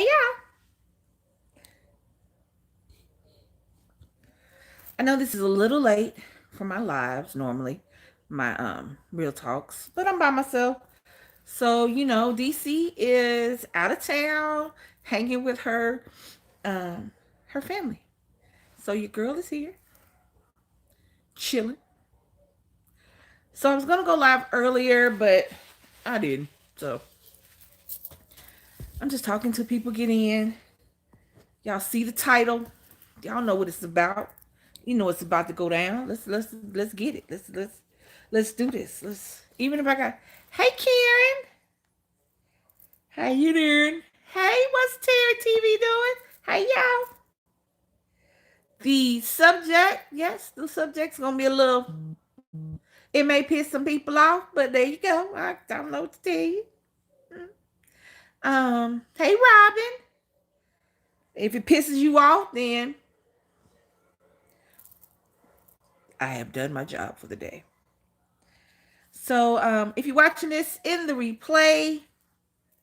y'all. I know this is a little late for my lives normally, my real talks, but I'm by myself. So, DC is out of town hanging with um her family. So your girl is here, chilling. So I was gonna go live earlier, but I didn't. So I'm just talking to people get in. Y'all see the title. Y'all know what it's about. You know it's about to go down. Let's get it. Let's do this. Let's even if I got hey Karen, how you doing? Hey, what's Terry TV doing? Hey y'all. The subject, yes, the subject's gonna be a little it may piss some people off, but there you go. I don't know what to tell you. Hey Robin. If it pisses you off, then I have done my job for the day. So if you're watching this in the replay,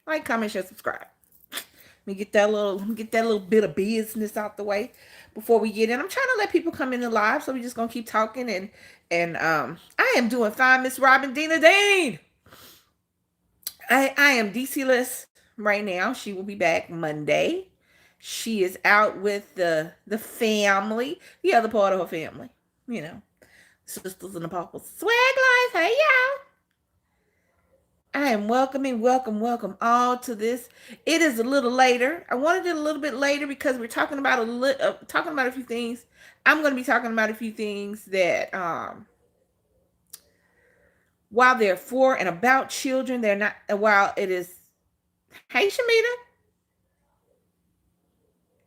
like, comment, share, subscribe. Let me get that little bit of business out the way before we get in. I'm trying to let people come in the live, so we're just gonna keep talking and I am doing fine, Miss Robin Dina Dean. I am DC-less right now. She will be back Monday. She is out with the family, the other part of her family, you know, sisters and the papas. Swag life, hey y'all. I am welcome all to this. It is a little later. I wanted it a little bit later because we're talking about talking about a few things. I'm going to be talking about a few things that, while they're for and about children, they're not. While it is, hey Shamita,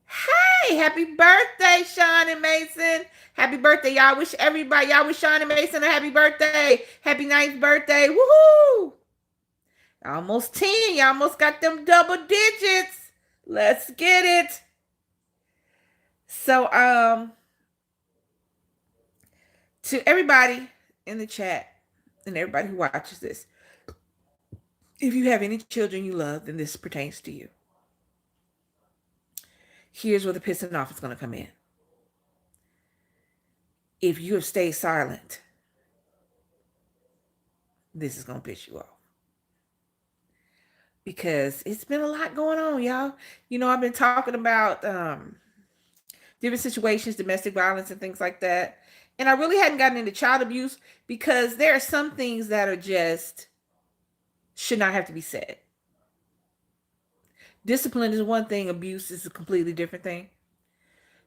hey, happy birthday, Sean and Mason. Happy birthday, y'all. Wish everybody, y'all wish Sean and Mason a happy birthday. Happy ninth birthday. Woohoo! Almost 10. You almost got them double digits. Let's get it. So, to everybody in the chat and everybody who watches this, if you have any children you love, then this pertains to you. Here's where the pissing off is going to come in. If you have stayed silent, this is going to piss you off. Because it's been a lot going on, y'all. I've been talking about different situations, domestic violence, and things like that. And I really hadn't gotten into child abuse because there are some things that are just should not have to be said. Discipline is one thing, abuse is a completely different thing.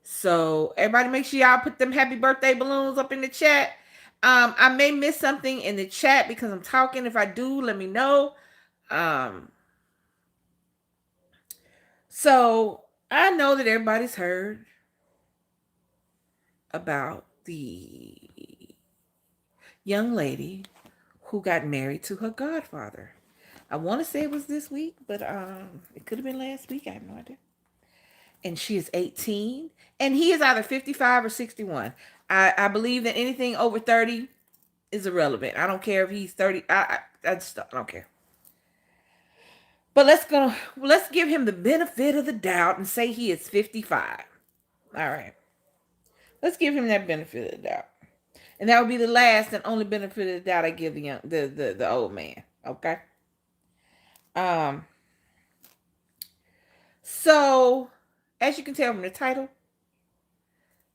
So everybody make sure y'all put them happy birthday balloons up in the chat. I may miss something in the chat because I'm talking. If I do, let me know. Um, so I know that everybody's heard about the young lady who got married to her godfather. I want to say it was this week, but it could have been last week. I have no idea. And she is 18, and he is either 55 or 61. I believe that anything over 30 is irrelevant. I don't care if he's 30. I just don't care. But let's give him the benefit of the doubt and say he is 55. All right. Let's give him that benefit of the doubt. And that would be the last and only benefit of the doubt I give the old man. Okay. Um so as you can tell from the title,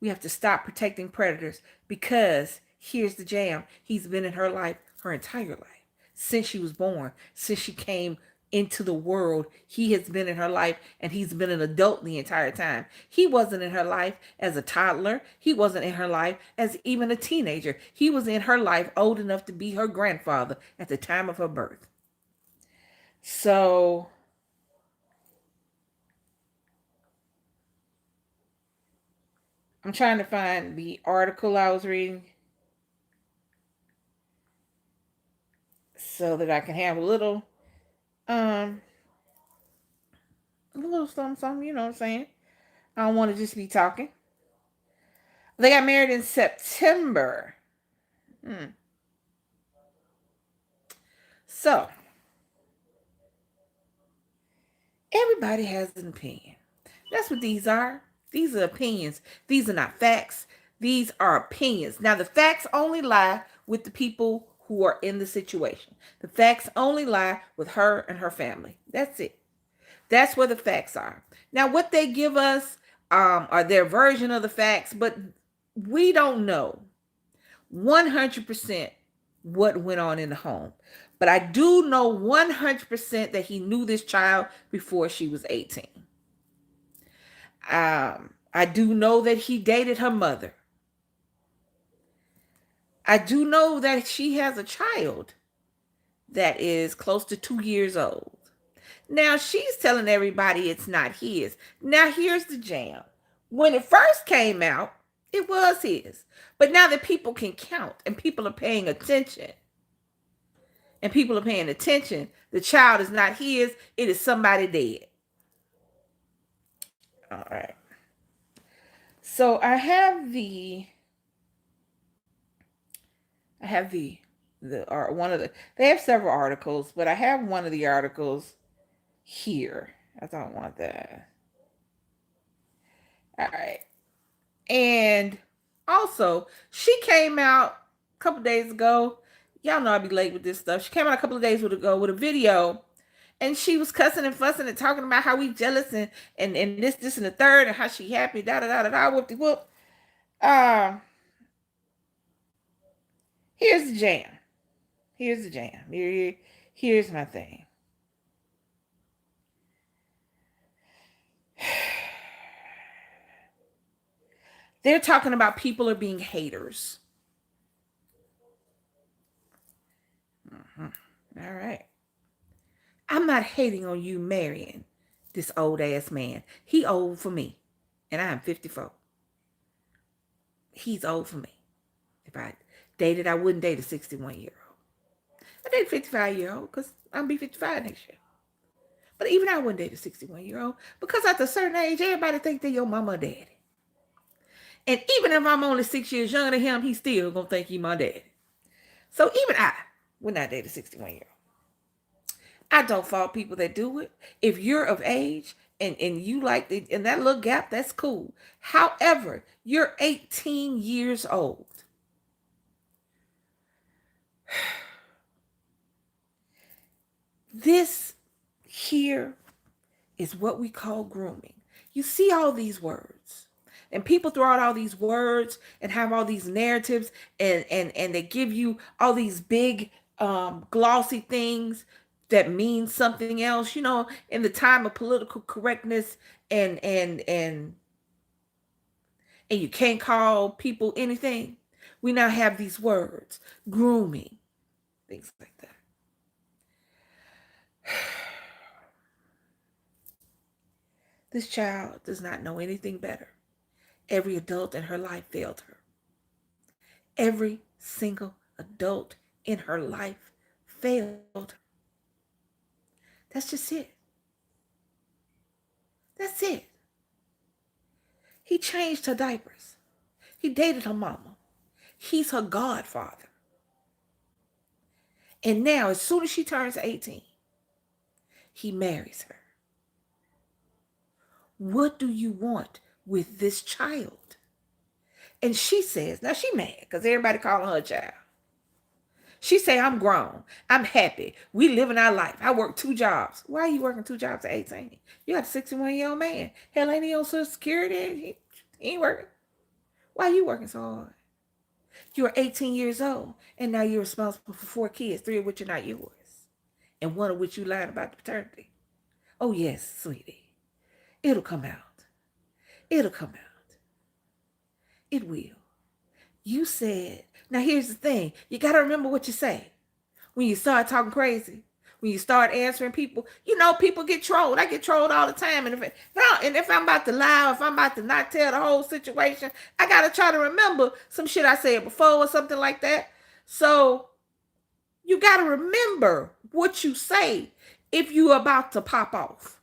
we have to stop protecting predators because here's the jam. He's been in her life her entire life. Since she was born, since she came into the world, he has been in her life and he's been an adult the entire time. He wasn't in her life as a toddler. He wasn't in her life as even a teenager. He was in her life old enough to be her grandfather at the time of her birth. So I'm trying to find the article I was reading so that I can have um a little something, you know what I'm saying? I don't want to just be talking. They got married in September. Hmm. So, Everybody has an opinion. That's what these are. These are opinions. These are not facts. These are opinions. Now, the facts only lie with the people who are in the situation. The facts only lie with her and her family. That's it. That's where the facts are. Now, what they give us are their version of the facts, but we don't know 100% what went on in the home. But I do know 100% that he knew this child before she was 18. I do know that he dated her mother. I do know that she has a child that is close to 2 years old. Now she's telling everybody it's not his. Now here's the jam. When it first came out, it was his. But now that people can count and people are paying attention, the child is not his, it is somebody dead. All right. So I have the one of the they have several articles, but I have one of the articles here. I don't want that. All right. And also, she came out a couple days ago. Y'all know I be late with this stuff. She came out a couple of days ago with a video, and she was cussing and fussing and talking about how we jealous and this and the third and how she happy da da da da da whoop de whoop. Uh, here's the jam. Here's the jam. Here's my thing. They're talking about people are being haters. Mhm. All right. I'm not hating on you marrying this old ass man. He old for me, and I'm 54. He's old for me. If I dated, I wouldn't date a 61-year-old. I date a 55-year-old because I'm be 55 next year. But even I wouldn't date a 61-year-old because at a certain age, everybody think they're your mama or daddy. And even if I'm only 6 years younger than him, he's still gonna think he my daddy. So even I would not date a 61-year-old. I don't fault people that do it. If you're of age and you like the, in that little gap, that's cool. However, you're 18 years old. This here is what we call grooming. You see all these words. And people throw out all these words and have all these narratives and they give you all these big glossy things that mean something else. You know, in the time of political correctness and and and and you can't call people anything. We now have these words, grooming, things like that. This child does not know anything better. Every adult in her life failed her. Every single adult in her life failed her. That's just it. That's it. He changed her diapers. He dated her mama. He's her godfather. And now, as soon as she turns 18, he marries her. What do you want with this child? And she says, now she mad because everybody calling her a child. She say, I'm grown. I'm happy. We living our life. I work 2 jobs. Why are you working 2 jobs at 18? You got a 61-year-old man. Hell, ain't he on Social Security? He ain't working. Why are you working so hard? You're 18 years old, and now you're responsible for 4 kids, 3 of which are not yours, and 1 of which you lied about the paternity. Oh, yes, sweetie. It'll come out. It'll come out. It will. You said, now here's the thing. You got to remember what you say. When you start talking crazy, when you start answering people, you know, people get trolled. I get trolled all the time. And if I'm about to lie, or if I'm about to not tell the whole situation, I got to try to remember some shit I said before or something like that. So you got to remember what you say if you're about to pop off.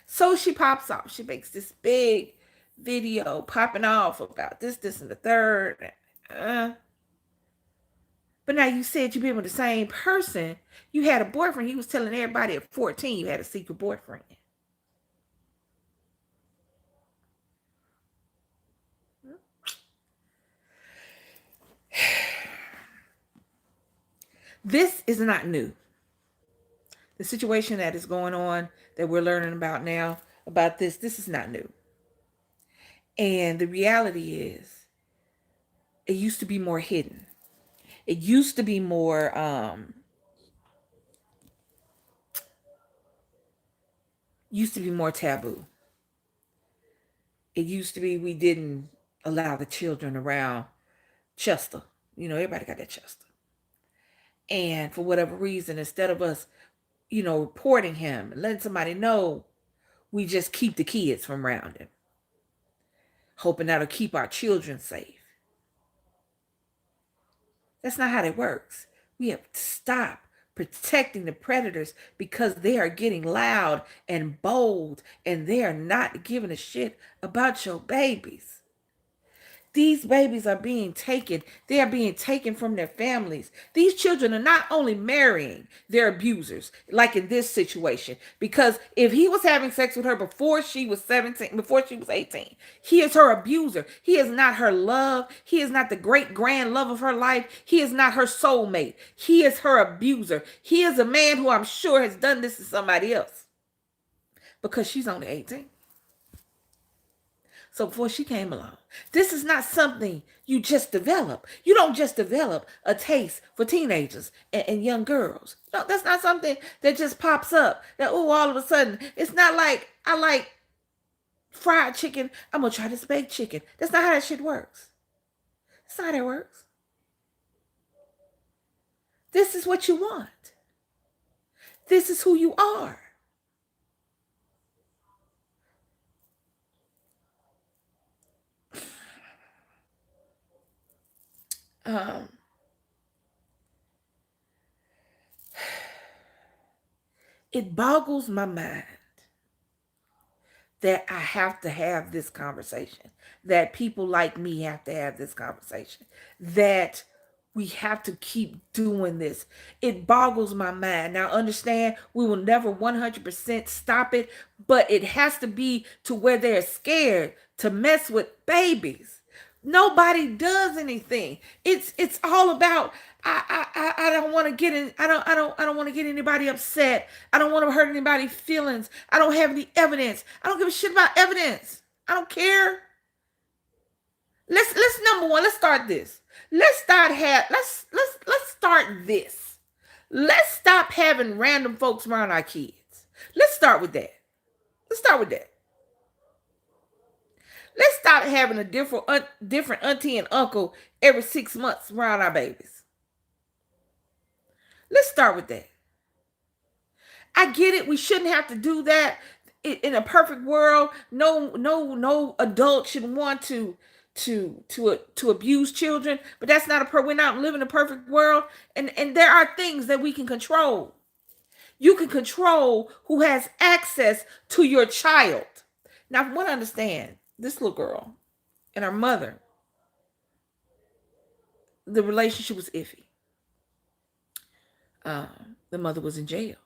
So she pops off. She makes this big video popping off about this, and the third. But now you said you've been with the same person. You had a boyfriend. You was telling everybody at 14 you had a secret boyfriend. This is not new. The situation that is going on that we're learning about now about this is not new. And the reality is, it used to be more hidden. It used to be more taboo. It used to be we didn't allow the children around Chester. You know, everybody got that Chester. And for whatever reason, instead of us, reporting him and letting somebody know, we just keep the kids from around him, hoping that'll keep our children safe. That's not how that works. We have to stop protecting the predators because they are getting loud and bold and they are not giving a shit about your babies. These babies are being taken. They are being taken from their families. These children are not only marrying their abusers, like in this situation, because if he was having sex with her before she was 17, before she was 18, he is her abuser. He is not her love. He is not the great grand love of her life. He is not her soulmate. He is her abuser. He is a man who I'm sure has done this to somebody else because she's only 18. So before she came along, this is not something you just develop. You don't just develop a taste for teenagers and young girls. No, that's not something that just pops up. That, oh, all of a sudden, it's not like I like fried chicken. I'm going to try this baked chicken. That's not how that shit works. That's not how it works. This is what you want. This is who you are. Um, it boggles my mind that I have to have this conversation, that people like me have to have this conversation, that we have to keep doing this. It boggles my mind. Now, understand, we will never 100% stop it, but it has to be to where they're scared to mess with babies. Nobody does anything. It's all about I don't want to get in I don't want to get anybody upset. I don't want to hurt anybody's feelings. I don't have any evidence. I don't give a shit about evidence. I don't care. Let's number one, let's start this. Let's start this. Let's stop having random folks around our kids. Let's start with that. Let's start with that. Let's stop having a different auntie and uncle every 6 months around our babies. Let's start with that. I get it. We shouldn't have to do that in a perfect world. No adult should want to abuse children. But that's not we're not living in a perfect world. And there are things that we can control. You can control who has access to your child. Now, I want to understand this little girl and her mother. The relationship was iffy. The mother was in jail.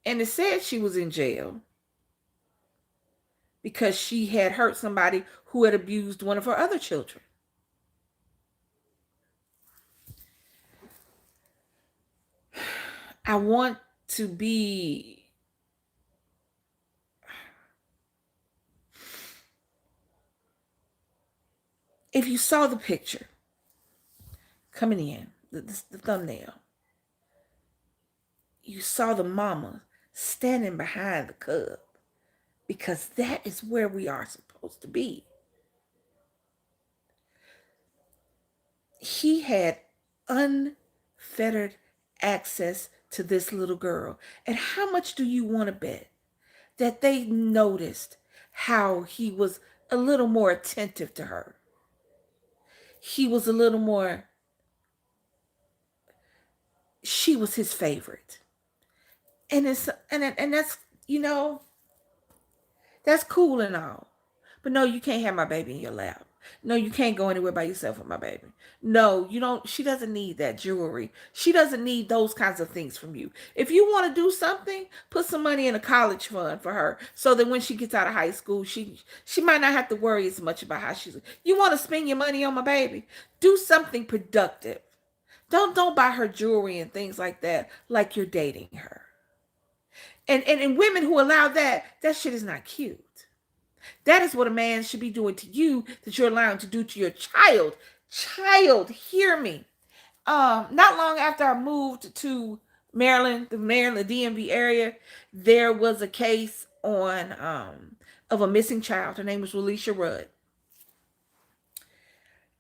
And it said she was in jail because she had hurt somebody who had abused one of her other children. I want to be if you saw the picture coming in, the thumbnail, you saw the mama standing behind the cub because that is where we are supposed to be. He had unfettered access to this little girl. And how much do you want to bet that they noticed how he was a little more attentive to her? He was a little more, she was his favorite. And that's, that's cool and all. But no, you can't have my baby in your lap. No, you can't go anywhere by yourself with my baby. No, you don't. She doesn't need that jewelry. She doesn't need those kinds of things from you. If you want to do something, put some money in a college fund for her so that when she gets out of high school, she might not have to worry as much about how she's. You want to spend your money on my baby? Do something productive. Don't buy her jewelry and things like that like you're dating her. And women who allow that, that shit is not cute. That is what a man should be doing to you that you're allowing to do to your child. Child, hear me. Not long after I moved to Maryland, the DMV area, there was a case on of a missing child. Her name was Alicia Rudd.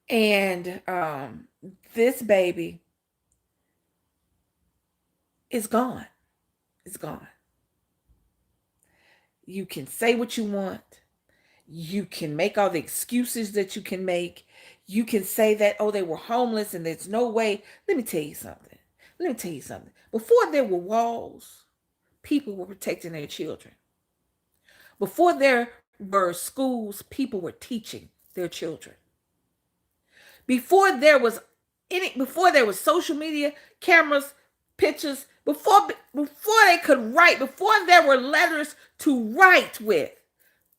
And this baby is gone. It's gone. You can say what you want. You can make all the excuses that you can make. You can say that, oh, they were homeless and there's no way. Let me tell you something. Let me tell you something. Before there were walls, people were protecting their children. Before there were schools, people were teaching their children. Before there was social media, cameras, pictures, before they could write, before there were letters to write with,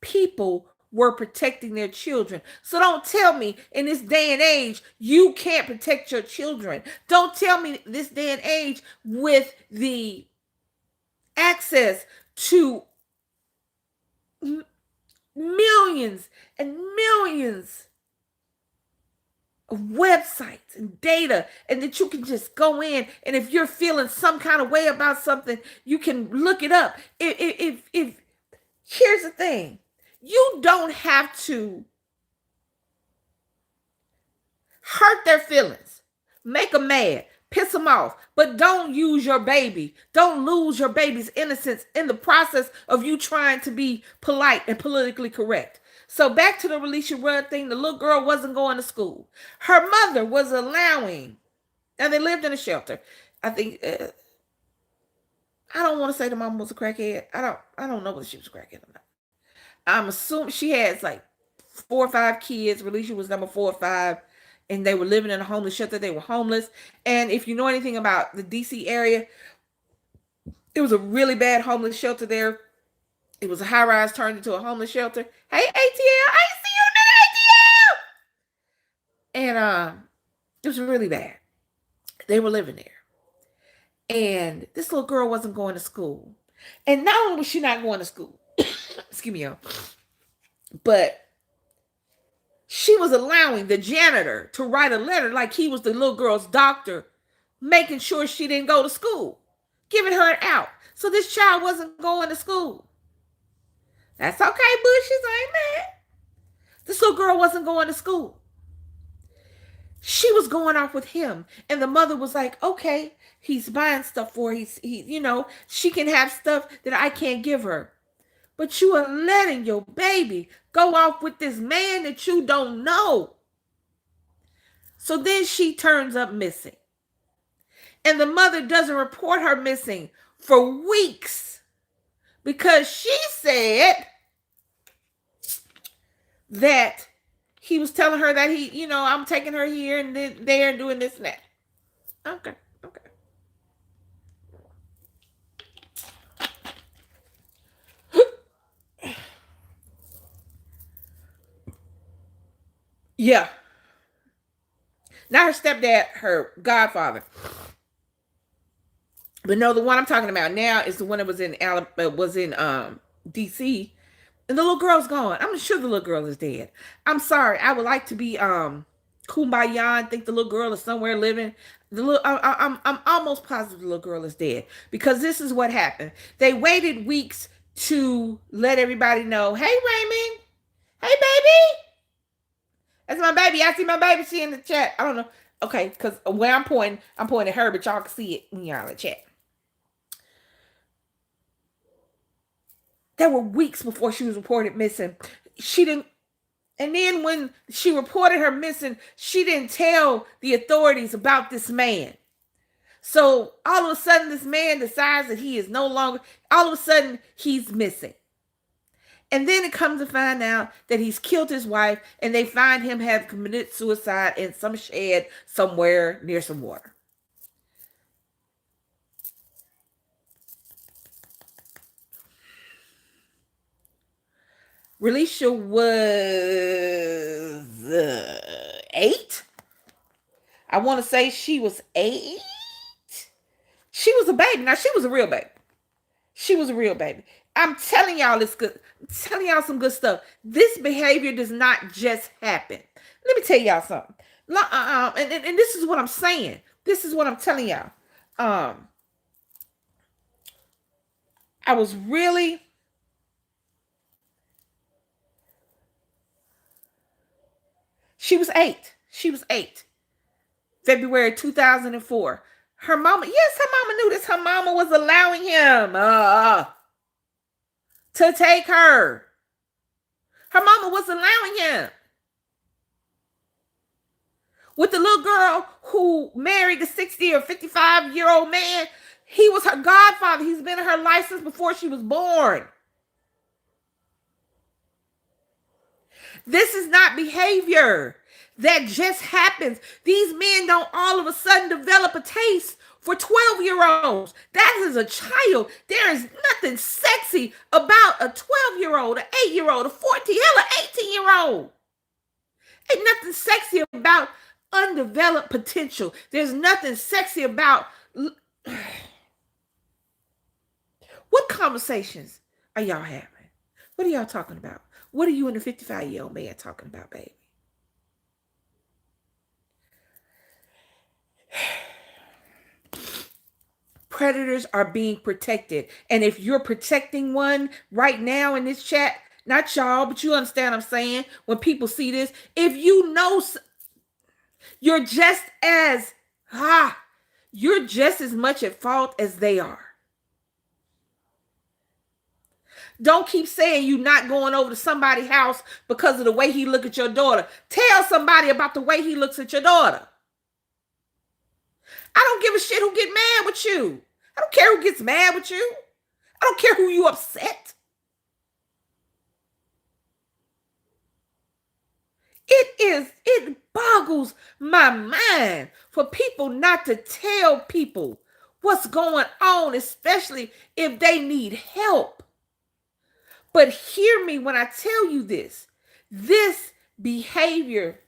people were protecting their children. So don't tell me in this day and age you can't protect your children. Don't tell me this day and age with the access to millions and millions of websites and data, and that you can just go in, and if you're feeling some kind of way about something, you can look it up. If here's the thing, you don't have to hurt their feelings, make them mad, piss them off, but don't use your baby. Don't lose your baby's innocence in the process of you trying to be polite and politically correct. So back to the Alicia Rudd thing, the little girl wasn't going to school. Her mother was allowing, and they lived in a shelter. I think I don't want to say the mom was a crackhead. I don't know whether she was a crackhead or not. I'm assuming she has like 4 or 5 kids. Alicia was number 4 or 5, and they were living in a homeless shelter. They were homeless. And if you know anything about the DC area, it was a really bad homeless shelter there. It was a high rise turned into a homeless shelter. Hey, ATL, I see you, nigga, ATL. And it was really bad. They were living there. And this little girl wasn't going to school. And not only was she not going to school, excuse me, y'all, but she was allowing the janitor to write a letter like he was the little girl's doctor, making sure she didn't go to school, giving her an out. So this child wasn't going to school. That's okay, Bushes. I ain't mad. This little girl wasn't going to school. She was going off with him. And the mother was like, okay, he's buying stuff for her. She can have stuff that I can't give her. But you are letting your baby go off with this man that you don't know. So then she turns up missing. And the mother doesn't report her missing for weeks because she said that he was telling her that I'm taking her here and there and doing this and that. Okay. Yeah. Not her stepdad, her godfather. But no, the one I'm talking about now is the one that was in DC. And the little girl's gone. I'm sure the little girl is dead. I'm sorry. I would like to be kumbaya and think the little girl is somewhere living. I'm almost positive the little girl is dead, because this is what happened. They waited weeks to let everybody know, hey Raymond, hey baby. That's my baby. I see my baby. She in the chat. I don't know. Okay, because where I'm pointing at her, but y'all can see it when y'all in the chat. There were weeks before she was reported missing. She didn't, and then when she reported her missing, she didn't tell the authorities about this man. So all of a sudden, this man decides that he is no longer, all of a sudden, he's missing. And then it comes to find out that he's killed his wife, and they find him have committed suicide in some shed somewhere near some water. Relisha was 8. I want to say she was 8. She was a baby. Now, she was a real baby. She was a real baby. I'm telling y'all it's good. I'm telling y'all some good stuff. This behavior does not just happen. Let me tell y'all something. And this is what I'm saying. This is what I'm telling y'all. Um, I was really, she was 8. She was 8. February 2004. Her mama, yes, her mama knew this. Her mama was allowing him to take her. Her mama was allowing him. With the little girl who married the 60 or 55-year-old man, he was her godfather. He's been in her life since before she was born. This is not behavior that just happens. These men don't all of a sudden develop a taste for 12-year-olds. That is a child. There is nothing sexy about a 12-year-old, an 8-year-old, a 14, hell, an 18-year-old. Ain't nothing sexy about undeveloped potential. There's nothing sexy about what conversations are y'all having? What are y'all talking about? What are you and the 55-year-old man talking about, baby? Predators are being protected. And if you're protecting one right now in this chat, not y'all, but you understand what I'm saying? When people see this, if you know you're just as, you're just as much at fault as they are. Don't keep saying you're not going over to somebody's house because of the way he look at your daughter. Tell somebody about the way he looks at your daughter. I don't give a shit who get mad with you. I don't care who gets mad with you. I don't care who you upset. It boggles my mind for people not to tell people what's going on, especially if they need help. But hear me when I tell you this. This behavior,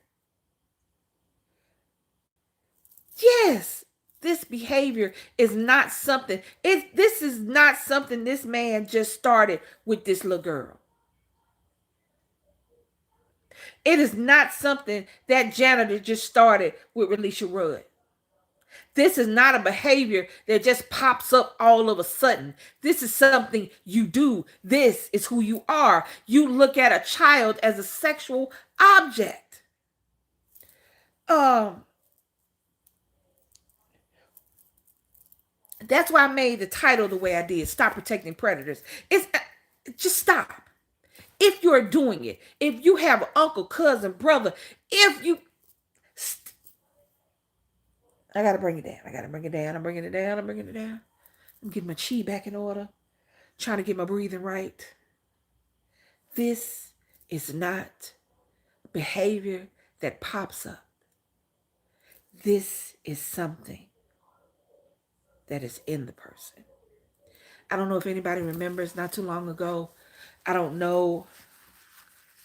yes, this behavior is not something. This is not something this man just started with this little girl. It is not something that janitor just started with Relisha Rudd. This is not a behavior that just pops up all of a sudden. This is something you do. This is who you are. You look at a child as a sexual object. That's why I made the title the way I did. Stop protecting predators. It's just stop. If you're doing it, if you have an uncle, cousin, brother, if you, I gotta bring it down. I gotta bring it down. I'm bringing it down. I'm bringing it down. I'm getting my chi back in order. Trying to get my breathing right. This is not behavior that pops up. This is something that is in the person. I don't know if anybody remembers not too long ago. I don't know.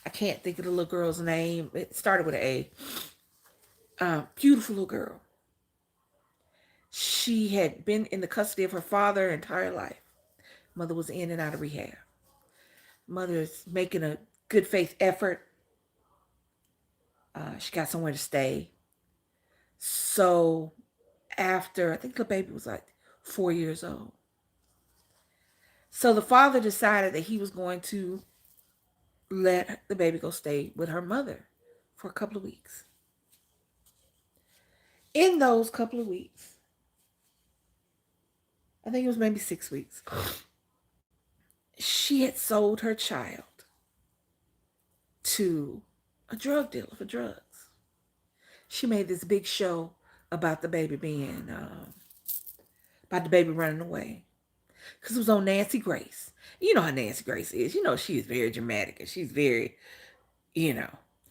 I can't think of the little girl's name. It started with an A. Beautiful little girl. She had been in the custody of her father her entire life. Mother was in and out of rehab. Mother's making a good faith effort. She got somewhere to stay. So after, I think the baby was like 4 years old. So the father decided that he was going to let the baby go stay with her mother for a couple of weeks. In those couple of weeks, I think it was maybe 6 weeks, she had sold her child to a drug dealer for drugs. She made this big show about the baby being, about the baby running away. Because it was on Nancy Grace. You know how Nancy Grace is. You know she is very dramatic and she's very,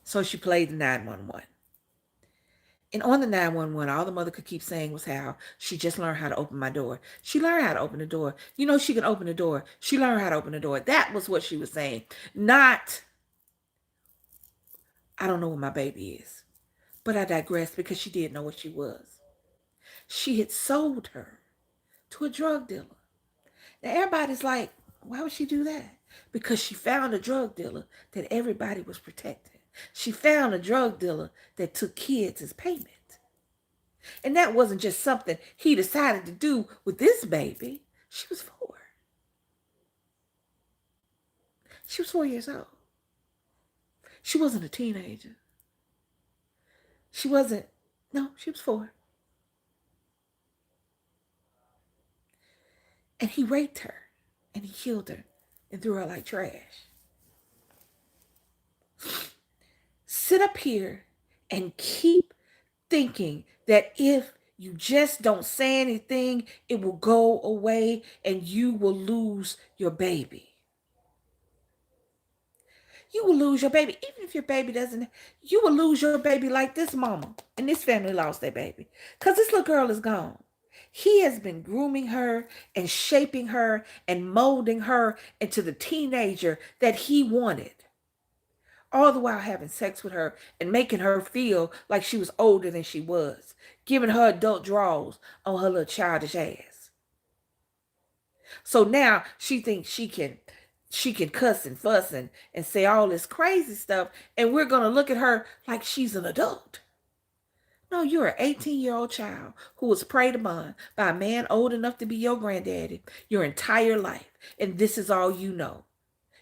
So she played the 911. And on the 911, all the mother could keep saying was how she just learned how to open my door. She learned how to open the door. She can open the door. She learned how to open the door. That was what she was saying. Not, I don't know where my baby is. But I digress because she didn't know what she was. She had sold her to a drug dealer. Now everybody's like, why would she do that? Because she found a drug dealer that everybody was protecting. She found a drug dealer that took kids as payment. And that wasn't just something he decided to do with this baby. She was 4. She was 4 years old. She wasn't a teenager. She wasn't, no, she was 4. And he raped her and he killed her and threw her like trash. Sit up here and keep thinking that if you just don't say anything, it will go away and you will lose your baby. You will lose your baby. Even if your baby doesn't, you will lose your baby like this mama and this family lost their baby. Because this little girl is gone. He has been grooming her and shaping her and molding her into the teenager that he wanted. All the while having sex with her and making her feel like she was older than she was. Giving her adult draws on her little childish ass. So now she thinks she can cuss and fuss and say all this crazy stuff, and we're going to look at her like she's an adult. No, you're an 18-year-old child who was preyed upon by a man old enough to be your granddaddy your entire life, and this is all you know.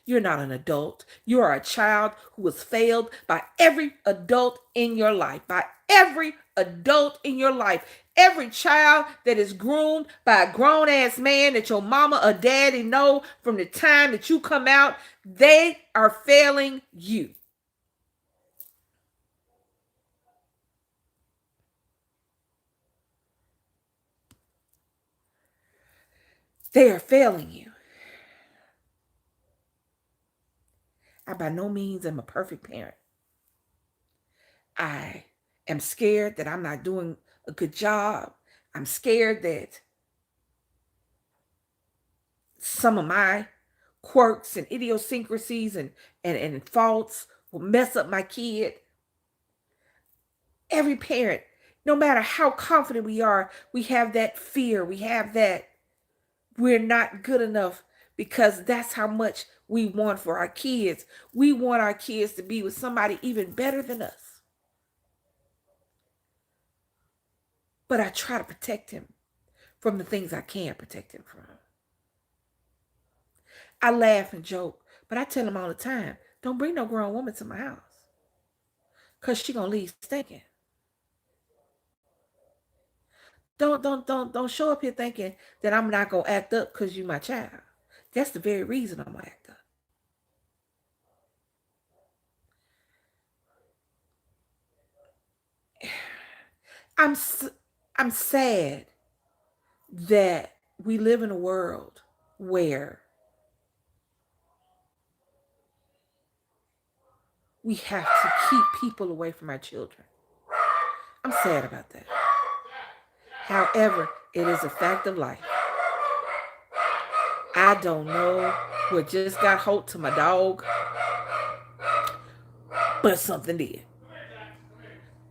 You're not an adult. You are a child who was failed by every adult in your life, by every adult in your life. Every child that is groomed by a grown-ass man that your mama or daddy know from the time that you come out, they are failing you. They are failing you. I by no means am a perfect parent. I am scared that I'm not doing a good job. I'm scared that some of my quirks and idiosyncrasies and faults will mess up my kid. Every parent, no matter how confident we are, we have that fear. We have that we're not good enough because that's how much we want for our kids. We want our kids to be with somebody even better than us. But I try to protect him from the things I can't protect him from. I laugh and joke, but I tell him all the time, don't bring no grown woman to my house. Cause she gonna leave stinking. Don't show up here thinking that I'm not gonna act up because you my child. That's the very reason I'm gonna act up. I'm I'm sad that we live in a world where we have to keep people away from our children. I'm sad about that. However, it is a fact of life. I don't know what just got hold to my dog, but something did.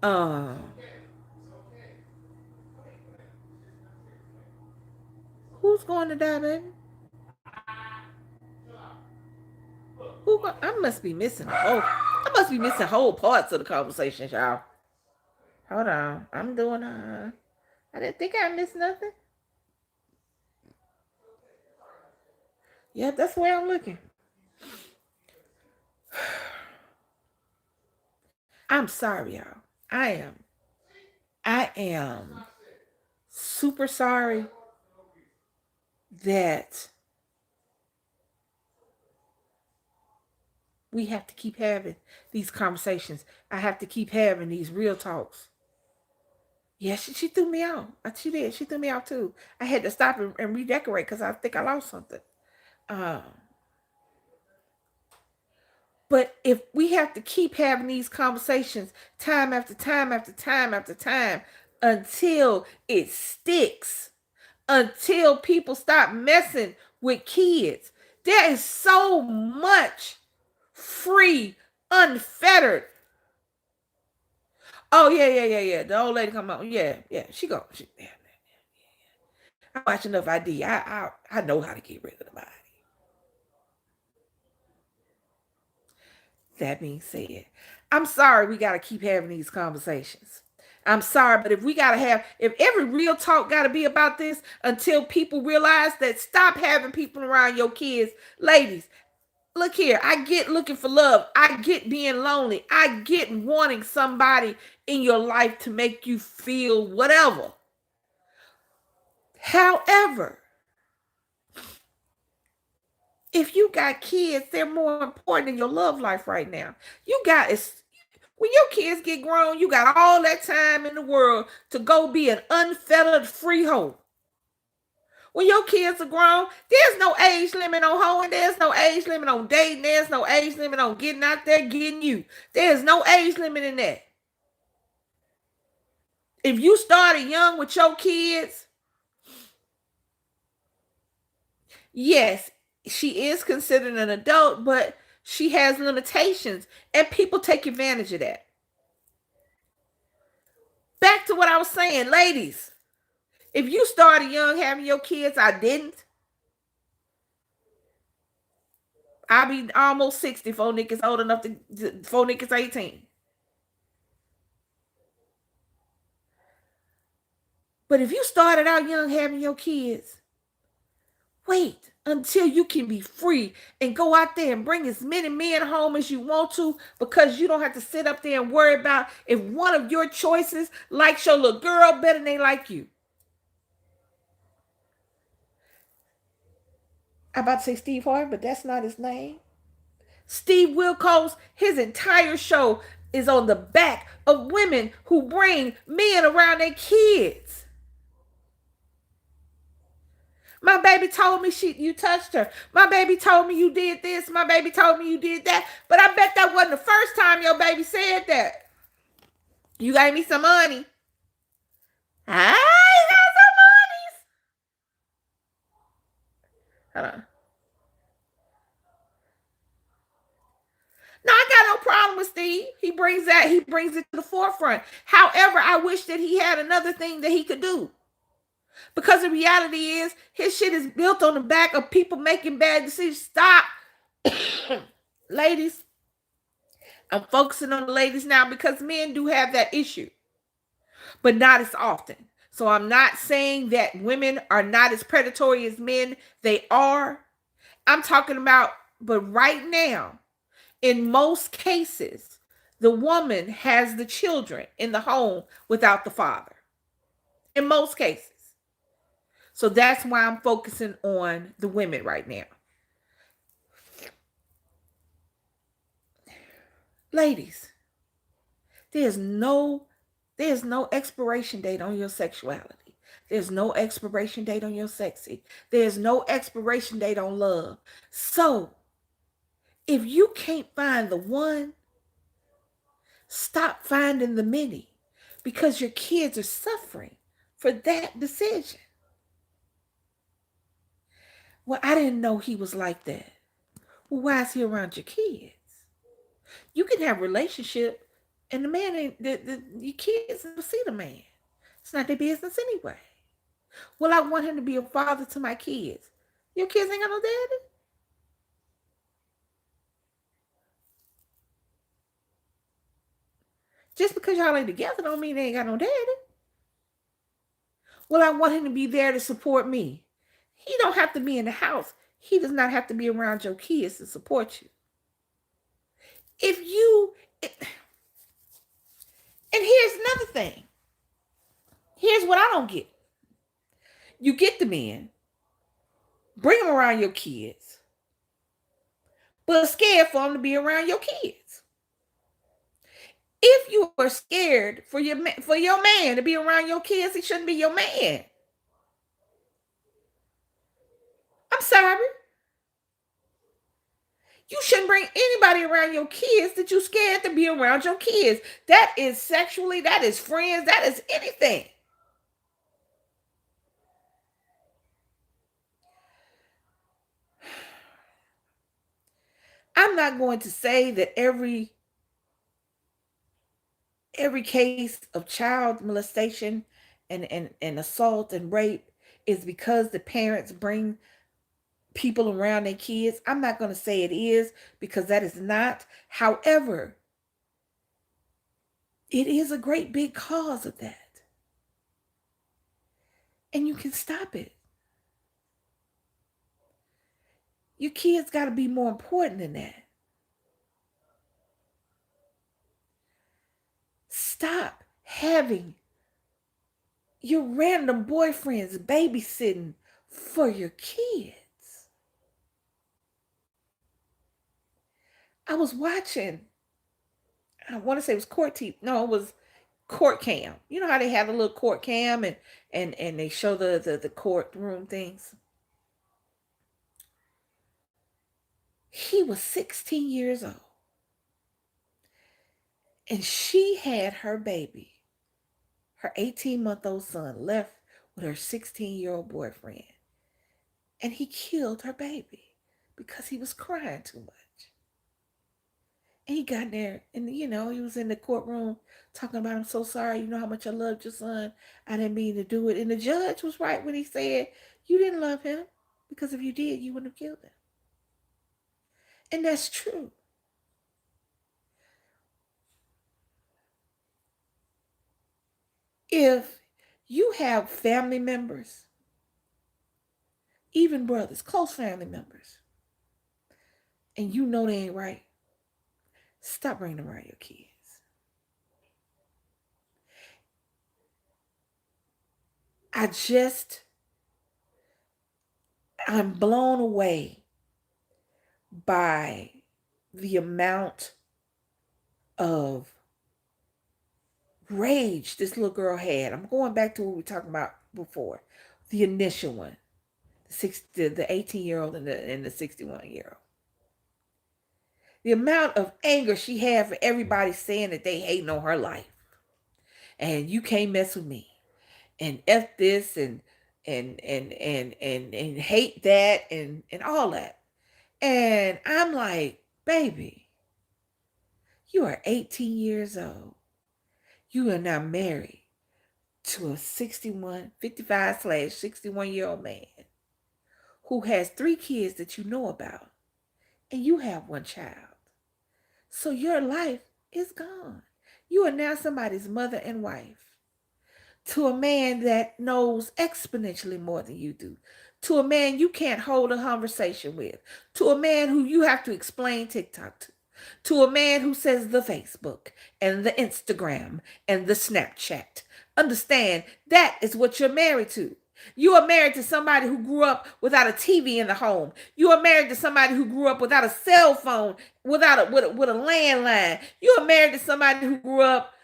Um, who's going to die, baby? I must be missing a whole. I must be missing whole parts of the conversation, y'all. Hold on, I'm doing. I didn't think I missed nothing. Yep, that's where I'm looking. I'm sorry, y'all. I am. I am super sorry that we have to keep having these conversations. I have to keep having these real talks. Yeah, she threw me out. She did. She threw me out too. I had to stop and redecorate because I think I lost something. Um, but if we have to keep having these conversations time after time after time after time until it sticks, until people stop messing with kids, there is so much free, unfettered Oh yeah, yeah, yeah, yeah. The old lady come on. Yeah, yeah. She go. Yeah. I watch enough ID. I know how to get rid of the body. That being said, I'm sorry we got to keep having these conversations. I'm sorry, but if every real talk got to be about this until people realize that, stop having people around your kids. Ladies, look here. I get looking for love. I get being lonely. I get wanting somebody in your life to make you feel whatever. However, if you got kids, they're more important in your love life right now. You got When your kids get grown, you got all that time in the world to go be an unfettered freehold. When your kids are grown, there's no age limit on hoeing. There's no age limit on dating. There's no age limit on getting out there getting you. There's no age limit in that. If you started young with your kids, yes, she is considered an adult, but she has limitations, and people take advantage of that. Back to what I was saying, ladies. If you started young having your kids, I didn't. I'll be almost 60 before niggas old enough before niggas 18. But if you started out young having your kids, wait until you can be free and go out there and bring as many men home as you want to, because you don't have to sit up there and worry about if one of your choices likes your little girl better than they like you. I'm about to say Steve Harvey, but that's not his name. Steve Wilkos, his entire show is on the back of women who bring men around their kids. My baby told me you touched her. My baby told me you did this. My baby told me you did that. But I bet that wasn't the first time your baby said that. You gave me some money. Ah, you got some money. Hold on. No, I got no problem with Steve. He brings it to the forefront. However, I wish that he had another thing that he could do. Because the reality is, his shit is built on the back of people making bad decisions. Stop. Ladies, I'm focusing on the ladies now because men do have that issue, but not as often. So I'm not saying that women are not as predatory as men. They are. I'm talking about, but right now, in most cases, the woman has the children in the home without the father. In most cases. So that's why I'm focusing on the women right now. Ladies, there's no there's no expiration date on your sexuality. There's no expiration date on your sexy. There's no expiration date on love. So, if you can't find the one, stop finding the many, because your kids are suffering for that decision. Well, I didn't know he was like that. Well, why is he around your kids? You can have a relationship and the man ain't your kids never see the man. It's not their business anyway. Well, I want him to be a father to my kids. Your kids ain't got no daddy. Just because y'all ain't together don't mean they ain't got no daddy. Well, I want him to be there to support me. He don't have to be in the house. He does not have to be around your kids to support you. If you and here's another thing. Here's what I don't get. You get the men, bring them around your kids, but scared for them to be around your kids. If you are scared for your man to be around your kids, he shouldn't be your man. I'm sorry. You shouldn't bring anybody around your kids that you scared to be around your kids. That is sexually, that is friends, that is anything. I'm not going to say that every case of child molestation and assault and rape is because the parents bring people around their kids. I'm not going to say it is, because that is not. However, it is a great big cause of that. And you can stop it. Your kids got to be more important than that. Stop having your random boyfriends babysitting for your kids. I was watching, I want to say it was Court TV. No, it was Court Cam. You know how they have a little Court Cam and they show the courtroom things. He was 16 years old. And she had her baby, her 18-month-old son, left with her 16-year-old boyfriend. And he killed her baby because he was crying too much. And he got there and, he was in the courtroom talking about, I'm so sorry. You know how much I loved your son. I didn't mean to do it. And the judge was right when he said, you didn't love him, because if you did, you wouldn't have killed him. And that's true. If you have family members, even brothers, close family members, and you know they ain't right, stop bringing them around your kids. I just, I'm blown away by the amount of rage this little girl had. I'm going back to what we were talking about before. The initial one, the 18-year-old and the 61-year-old. The amount of anger she had for everybody saying that they hating on her life. And you can't mess with me. And F this and hate that and all that. And I'm like, baby, you are 18 years old. You are now married to a 55/61-year-old man who has 3 kids that you know about, and you have 1 child. So your life is gone. You are now somebody's mother and wife. To a man that knows exponentially more than you do, to a man you can't hold a conversation with, to a man who you have to explain TikTok to a man who says the Facebook and the Instagram and the Snapchat. Understand, that is what you're married to. You are married to somebody who grew up without a TV in the home. You are married to somebody who grew up without a cell phone, without with a landline. You are married to somebody who grew up,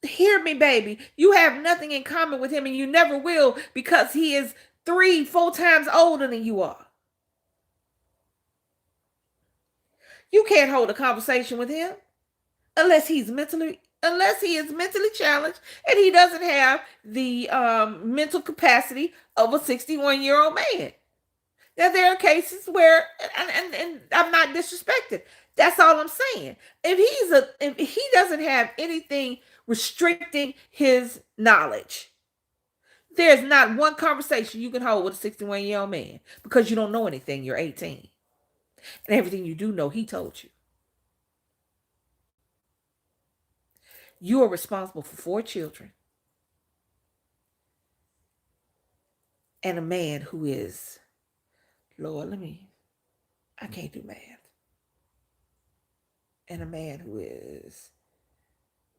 hear me, baby, you have nothing in common with him, and you never will, because he is 3-4 times older than you are. You can't hold a conversation with him unless he is mentally challenged and he doesn't have the mental capacity of a 61-year-old man. Now, there are cases where, and I'm not disrespecting. That's all I'm saying. If he doesn't have anything restricting his knowledge, there's not one conversation you can hold with a 61-year-old man, because you don't know anything. You're 18. And everything you do know, he told you. You are responsible for 4 children and a man who is, Lord, I can't do math. And a man who is,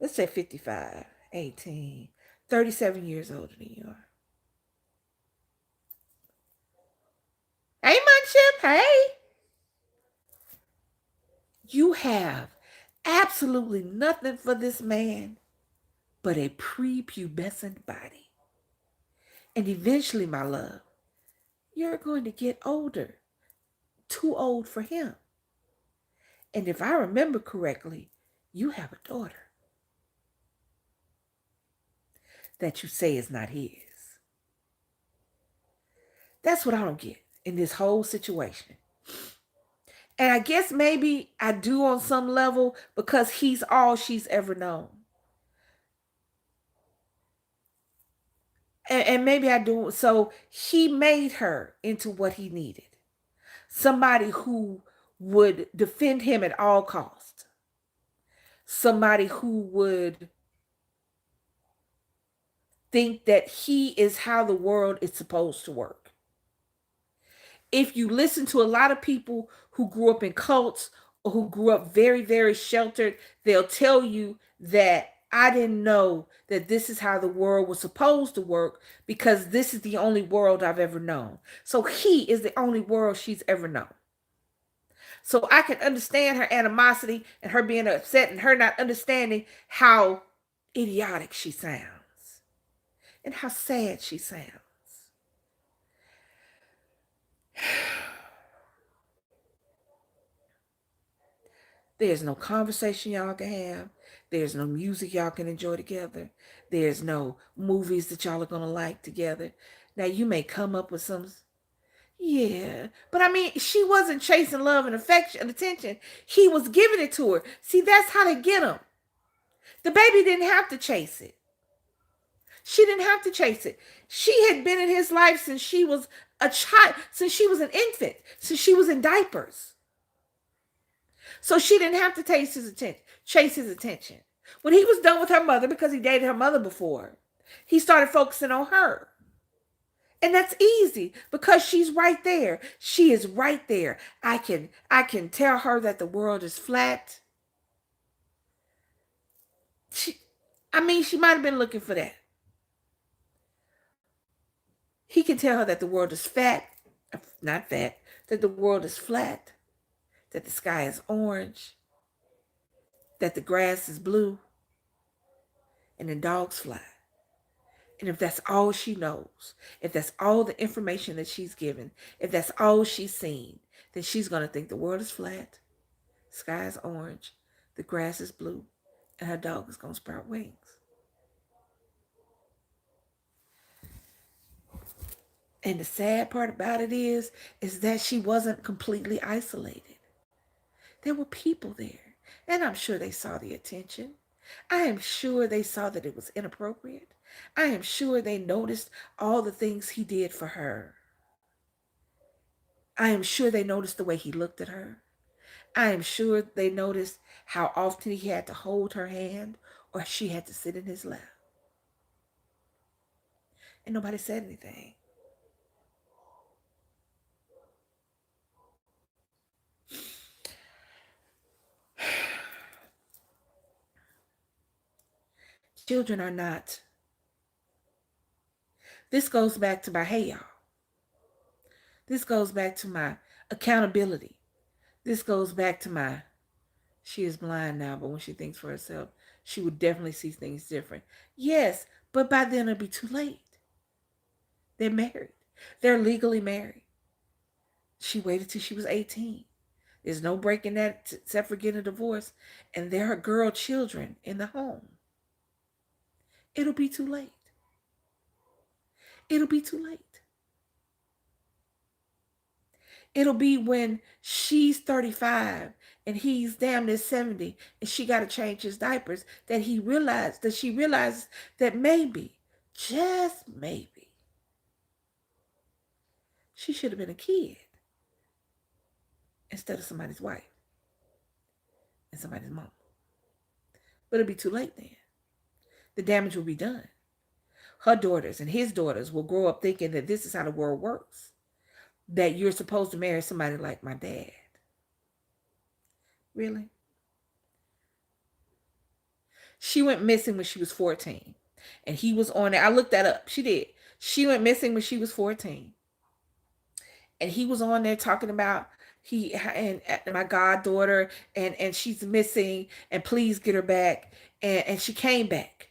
let's say 55, 18, 37 years older than you are. Hey, Munchip, hey. You have absolutely nothing for this man but a prepubescent body. And eventually, my love, you're going to get older. Too old for him. And if I remember correctly, you have a daughter that you say is not his. That's what I don't get in this whole situation. And I guess maybe I do on some level, because he's all she's ever known. And maybe I do. So he made her into what he needed, somebody who would defend him at all costs, somebody who would think that he is how the world is supposed to work. If you listen to a lot of people who grew up in cults or who grew up very, very sheltered, they'll tell you that I didn't know that this is how the world was supposed to work because this is the only world I've ever known. So he is the only world she's ever known. So I can understand her animosity and her being upset and her not understanding how idiotic she sounds and how sad she sounds. There's no conversation y'all can have. There's no music y'all can enjoy together. There's no movies that y'all are going to like together. Now, you may come up with some, yeah, but I mean, she wasn't chasing love and affection and attention. He was giving it to her. See, that's how they get them. The baby didn't have to chase it. She didn't have to chase it. She had been in his life since she was a child, since she was an infant, since she was in diapers. So she didn't have to chase his attention. When he was done with her mother, because he dated her mother before, he started focusing on her. And that's easy because she's right there. She is right there. I can tell her that the world is flat. She, I mean, she might have been looking for that. He can tell her that the world is not fat, that the world is flat, that the sky is orange, that the grass is blue, and the dogs fly. And if that's all she knows, if that's all the information that she's given, if that's all she's seen, then she's going to think the world is flat, sky is orange, the grass is blue, and her dog is going to sprout wings. And the sad part about it is that she wasn't completely isolated. There were people there, and I'm sure they saw the attention. I am sure they saw that it was inappropriate. I am sure they noticed all the things he did for her. I am sure they noticed the way he looked at her. I am sure they noticed how often he had to hold her hand or she had to sit in his lap. And nobody said anything. Children are not. This goes back to my, hey y'all. This goes back to my accountability. This goes back to my, she is blind now, but when she thinks for herself, she would definitely see things different. Yes, but by then it'll be too late. They're married. They're legally married. She waited till she was 18. There's no breaking that except for getting a divorce. And there are girl children in the home. It'll be too late. It'll be too late. It'll be when she's 35 and he's damn near 70 and she got to change his diapers that she realizes that maybe, just maybe, she should have been a kid instead of somebody's wife and somebody's mom. But it'll be too late then. The damage will be done. Her daughters and his daughters will grow up thinking that this is how the world works. That you're supposed to marry somebody like my dad. Really? She went missing when she was 14. And he was on it. I looked that up. She did. She went missing when she was 14. And he was on there talking about he and my goddaughter and she's missing and please get her back. And she came back.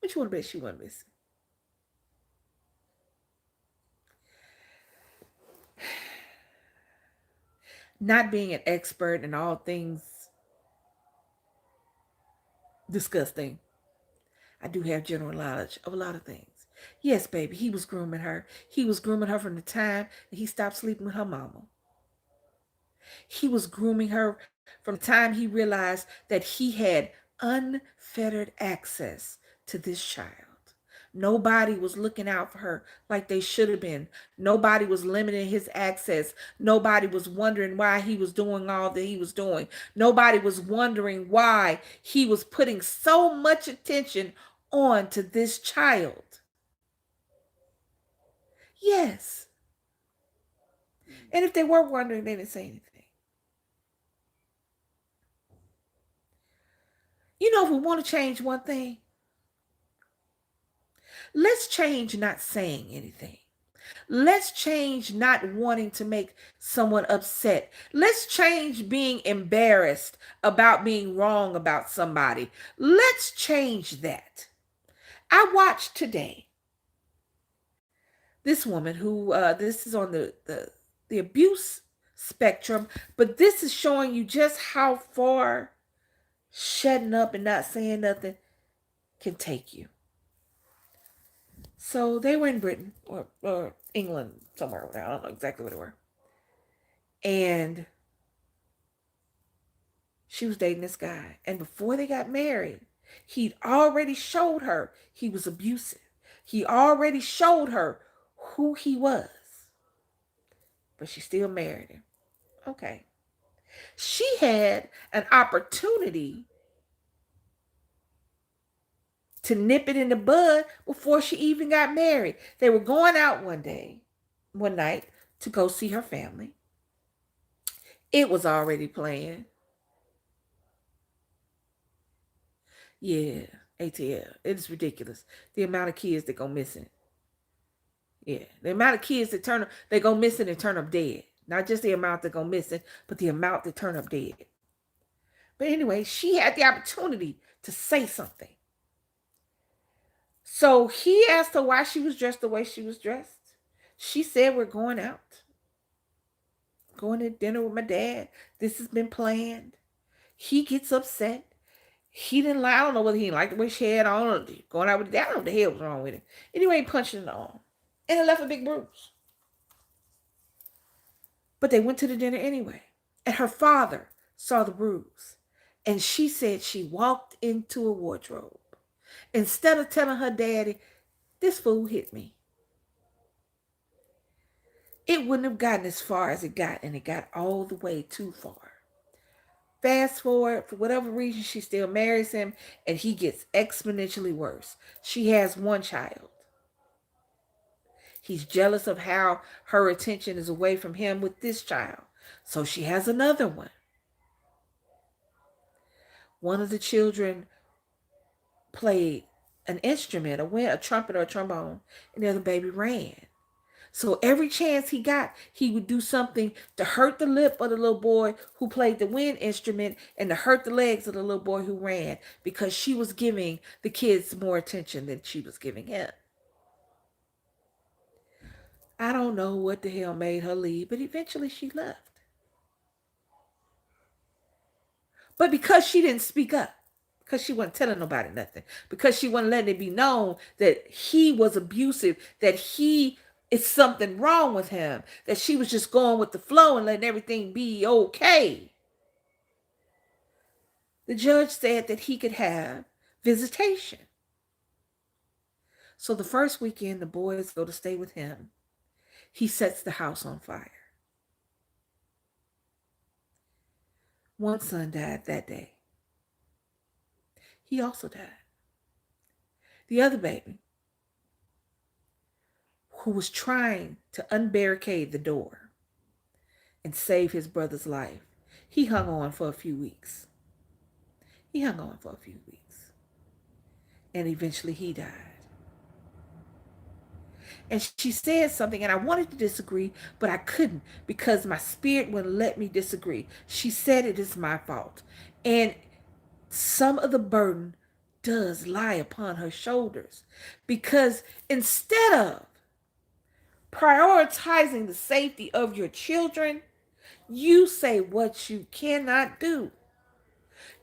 But you want to bet she wasn't missing? Not being an expert in all things disgusting, I do have general knowledge of a lot of things. Yes, baby, he was grooming her. He was grooming her from the time that he stopped sleeping with her mama. He was grooming her from the time he realized that he had unfettered access to this child. Nobody was looking out for her like they should have been. Nobody was limiting his access. Nobody was wondering why he was doing all that he was doing. Nobody was wondering why he was putting so much attention on to this child. Yes. And if they were wondering, they didn't say anything. You know, if we want to change one thing, let's change not saying anything. Let's change not wanting to make someone upset. Let's change being embarrassed about being wrong about somebody. Let's change that. I watched today this woman who, this is on the abuse spectrum, but this is showing you just how far shutting up and not saying nothing can take you. So they were in Britain or England, somewhere over there. I don't know exactly where they were. And she was dating this guy. And before they got married, he'd already showed her he was abusive. He already showed her who he was. But she still married him. Okay. She had an opportunity to nip it in the bud before she even got married. They were going out one night, to go see her family. It was already planned. Yeah, ATL. It's ridiculous. The amount of kids that go missing. Yeah, the amount of kids that they go missing and turn up dead. Not just the amount that go missing, but the amount that turn up dead. But anyway, she had the opportunity to say something. So he asked her why she was dressed the way she was dressed. She said, "We're going out. Going to dinner with my dad. This has been planned." He gets upset. He didn't like, I don't know whether he didn't like the way she had on or going out with dad. I don't know what the hell was wrong with him. Anyway, he punched her in the arm. And it left a big bruise. But they went to the dinner anyway. And her father saw the bruise. And she said she walked into a wardrobe. Instead of telling her daddy, "This fool hit me," it wouldn't have gotten as far as it got. And it got all the way too far. Fast forward, for whatever reason, she still marries him. And he gets exponentially worse. She has one child. He's jealous of how her attention is away from him with this child. So she has another one. One of the children played an instrument, a trumpet or a trombone, and the other baby ran. So every chance he got, he would do something to hurt the lip of the little boy who played the wind instrument and to hurt the legs of the little boy who ran, because she was giving the kids more attention than she was giving him. I don't know what the hell made her leave, but eventually she left. But because she didn't speak up, because she wasn't telling nobody nothing, because she wasn't letting it be known that he was abusive, that he is something wrong with him, that she was just going with the flow and letting everything be okay, the judge said that he could have visitation. So the first weekend the boys go to stay with him, he sets the house on fire. One son died that day. He also died. The other baby, who was trying to unbarricade the door and save his brother's life, he hung on for a few weeks. He hung on for a few weeks. And eventually he died. And she said something, and I wanted to disagree, but I couldn't because my spirit wouldn't let me disagree. She said it is my fault. And some of the burden does lie upon her shoulders, because instead of prioritizing the safety of your children, you say what you cannot do.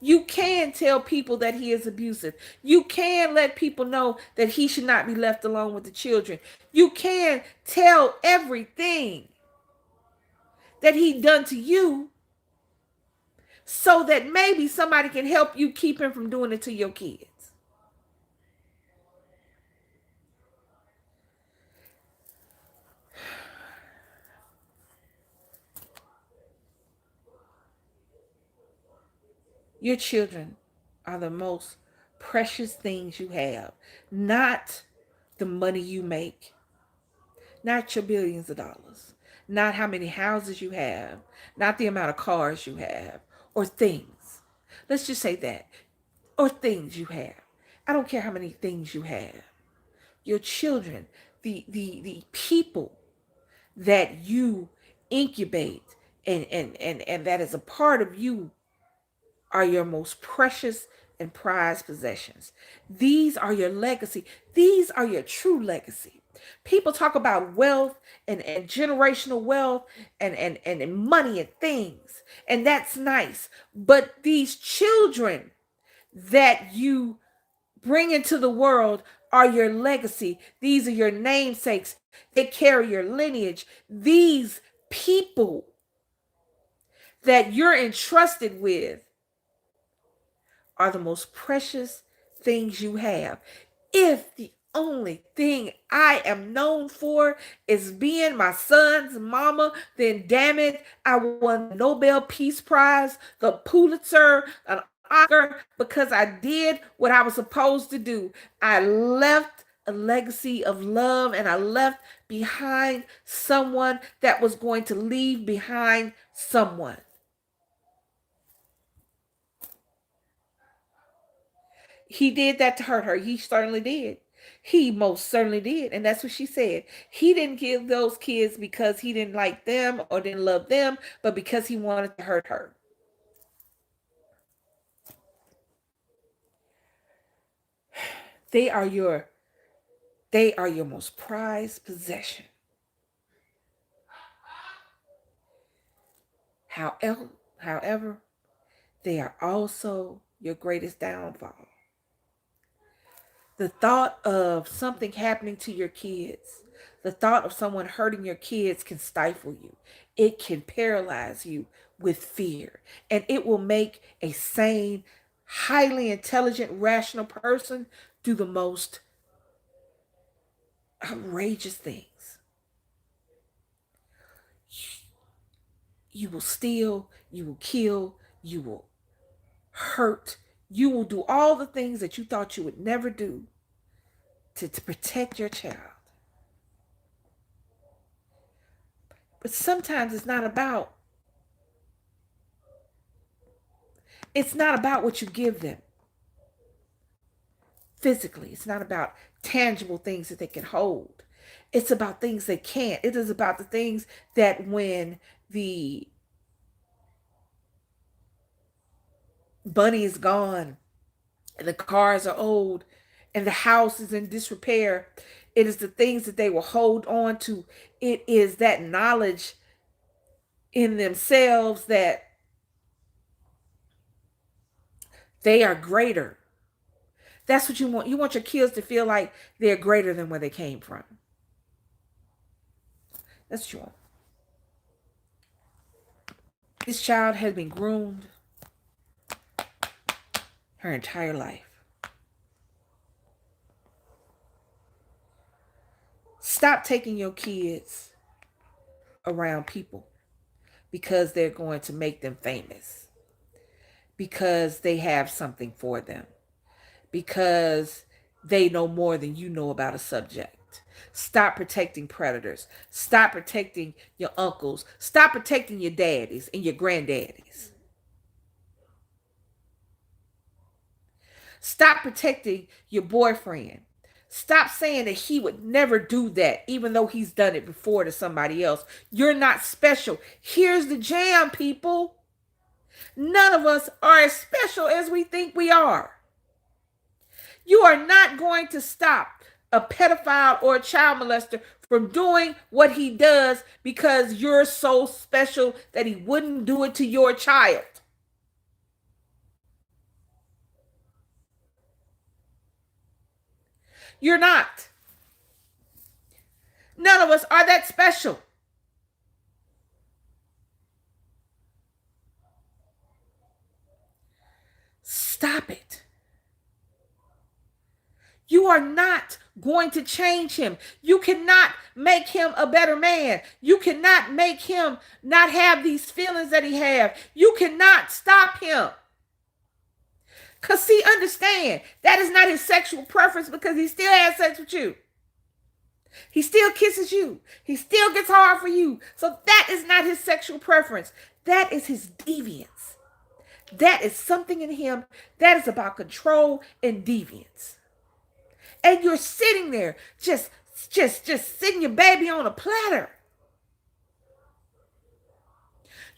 You can tell people that he is abusive. You can let people know that he should not be left alone with the children. You can tell everything that he done to you so that maybe somebody can help you keep him from doing it to your kids. Your children are the most precious things you have, not the money you make, not your billions of dollars, not how many houses you have, not the amount of cars you have, or things. Let's just say that, or things you have. I don't care how many things you have. Your children, the people that you incubate and that is a part of you are your most precious and prized possessions. These are your legacy. These are your true legacy. People talk about wealth and generational wealth and money and things, and that's nice. But these children that you bring into the world are your legacy. These are your namesakes. They carry your lineage. These people that you're entrusted with are the most precious things you have. If the only thing I am known for is being my son's mama, then damn it, I won the Nobel Peace Prize, the Pulitzer, an Oscar, because I did what I was supposed to do. I left a legacy of love and I left behind someone that was going to leave behind someone. He did that to hurt her. He certainly did. He most certainly did. And that's what she said. He didn't give those kids because he didn't like them or didn't love them, but because he wanted to hurt her. They are your they are your most prized possession. However, however, they are also your greatest downfall. The thought of something happening to your kids, the thought of someone hurting your kids can stifle you. It can paralyze you with fear. And it will make a sane, highly intelligent, rational person do the most outrageous things. You will steal, you will kill, you will hurt, you will do all the things that you thought you would never do to protect your child. But sometimes it's not about what you give them physically. It's not about tangible things that they can hold. It's about things they can't. It is about the things that when the money is gone and the cars are old and the house is in disrepair, it is the things that they will hold on to. It is that knowledge in themselves that they are greater. That's what you want. You want your kids to feel like they're greater than where they came from. That's what you want. This child has been groomed her entire life. Stop taking your kids around people because they're going to make them famous, because they have something for them, because they know more than you know about a subject. Stop protecting predators. Stop protecting your uncles. Stop protecting your daddies and your granddaddies. Stop protecting your boyfriend. Stop saying that he would never do that, even though he's done it before to somebody else. You're not special. Here's the jam, people. None of us are as special as we think we are. You are not going to stop a pedophile or a child molester from doing what he does because you're so special that he wouldn't do it to your child. You're not. None of us are that special. Stop it. You are not going to change him. You cannot make him a better man. You cannot make him not have these feelings that he have. You cannot stop him. Because, see, understand, that is not his sexual preference because he still has sex with you. He still kisses you. He still gets hard for you. So that is not his sexual preference. That is his deviance. That is something in him that is about control and deviance. And you're sitting there just sitting your baby on a platter.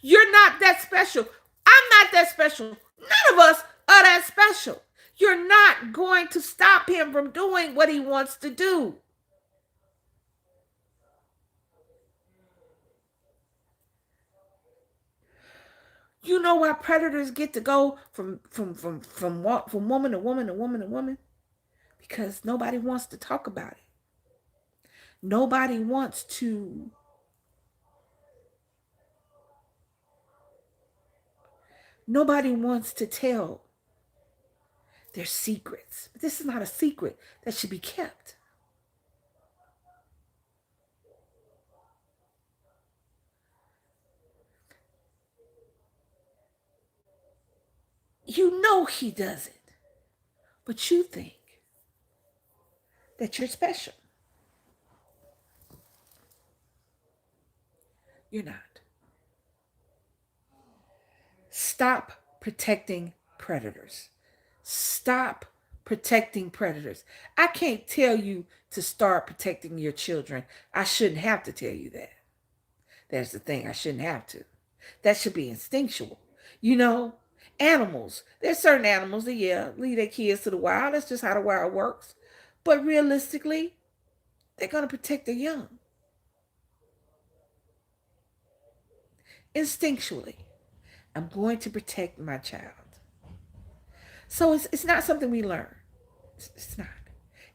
You're not that special. I'm not that special. None of us are that special. You're not going to stop him from doing what he wants to do. You know why predators get to go from woman to woman to woman to woman? Because nobody wants to talk about it. Nobody wants to nobody wants to tell their secrets. This is not a secret that should be kept. You know he does it, but you think that you're special. You're not. Stop protecting predators. Stop protecting predators. I can't tell you to start protecting your children. I shouldn't have to tell you that. That's the thing. I shouldn't have to. That should be instinctual. You know, animals. There's certain animals that, yeah, leave their kids to the wild. That's just how the wild works. But realistically, they're going to protect their young instinctually. I'm going to protect my child. So it's not something we learn. It's not.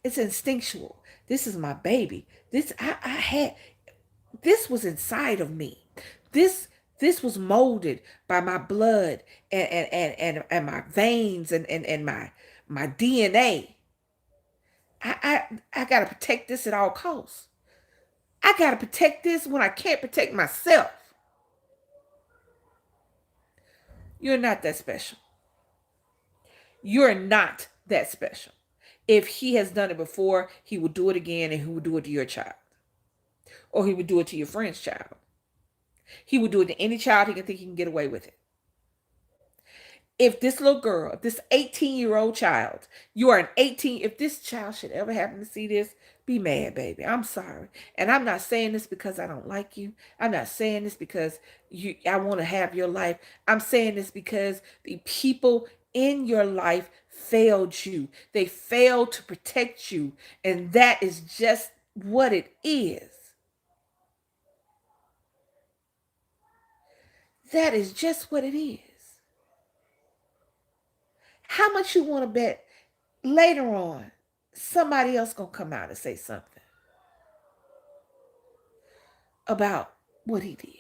It's instinctual. This is my baby. I had this was inside of me. This this was molded by my blood and my veins and my DNA. I gotta protect this at all costs. I gotta protect this when I can't protect myself. You're not that special. You're not that special. If he has done it before, he will do it again and he will do it to your child. Or he would do it to your friend's child. He would do it to any child he can think he can get away with it. If this little girl, if this 18-year-old child, you are an 18, if this child should ever happen to see this, be mad, baby. I'm sorry. And I'm not saying this because I don't like you. I'm not saying this because I want to have your life. I'm saying this because the people in your life failed you. They failed to protect you. And that is just what it is. That is just what it is. How much you want to bet later on somebody else gonna come out and say something about what he did?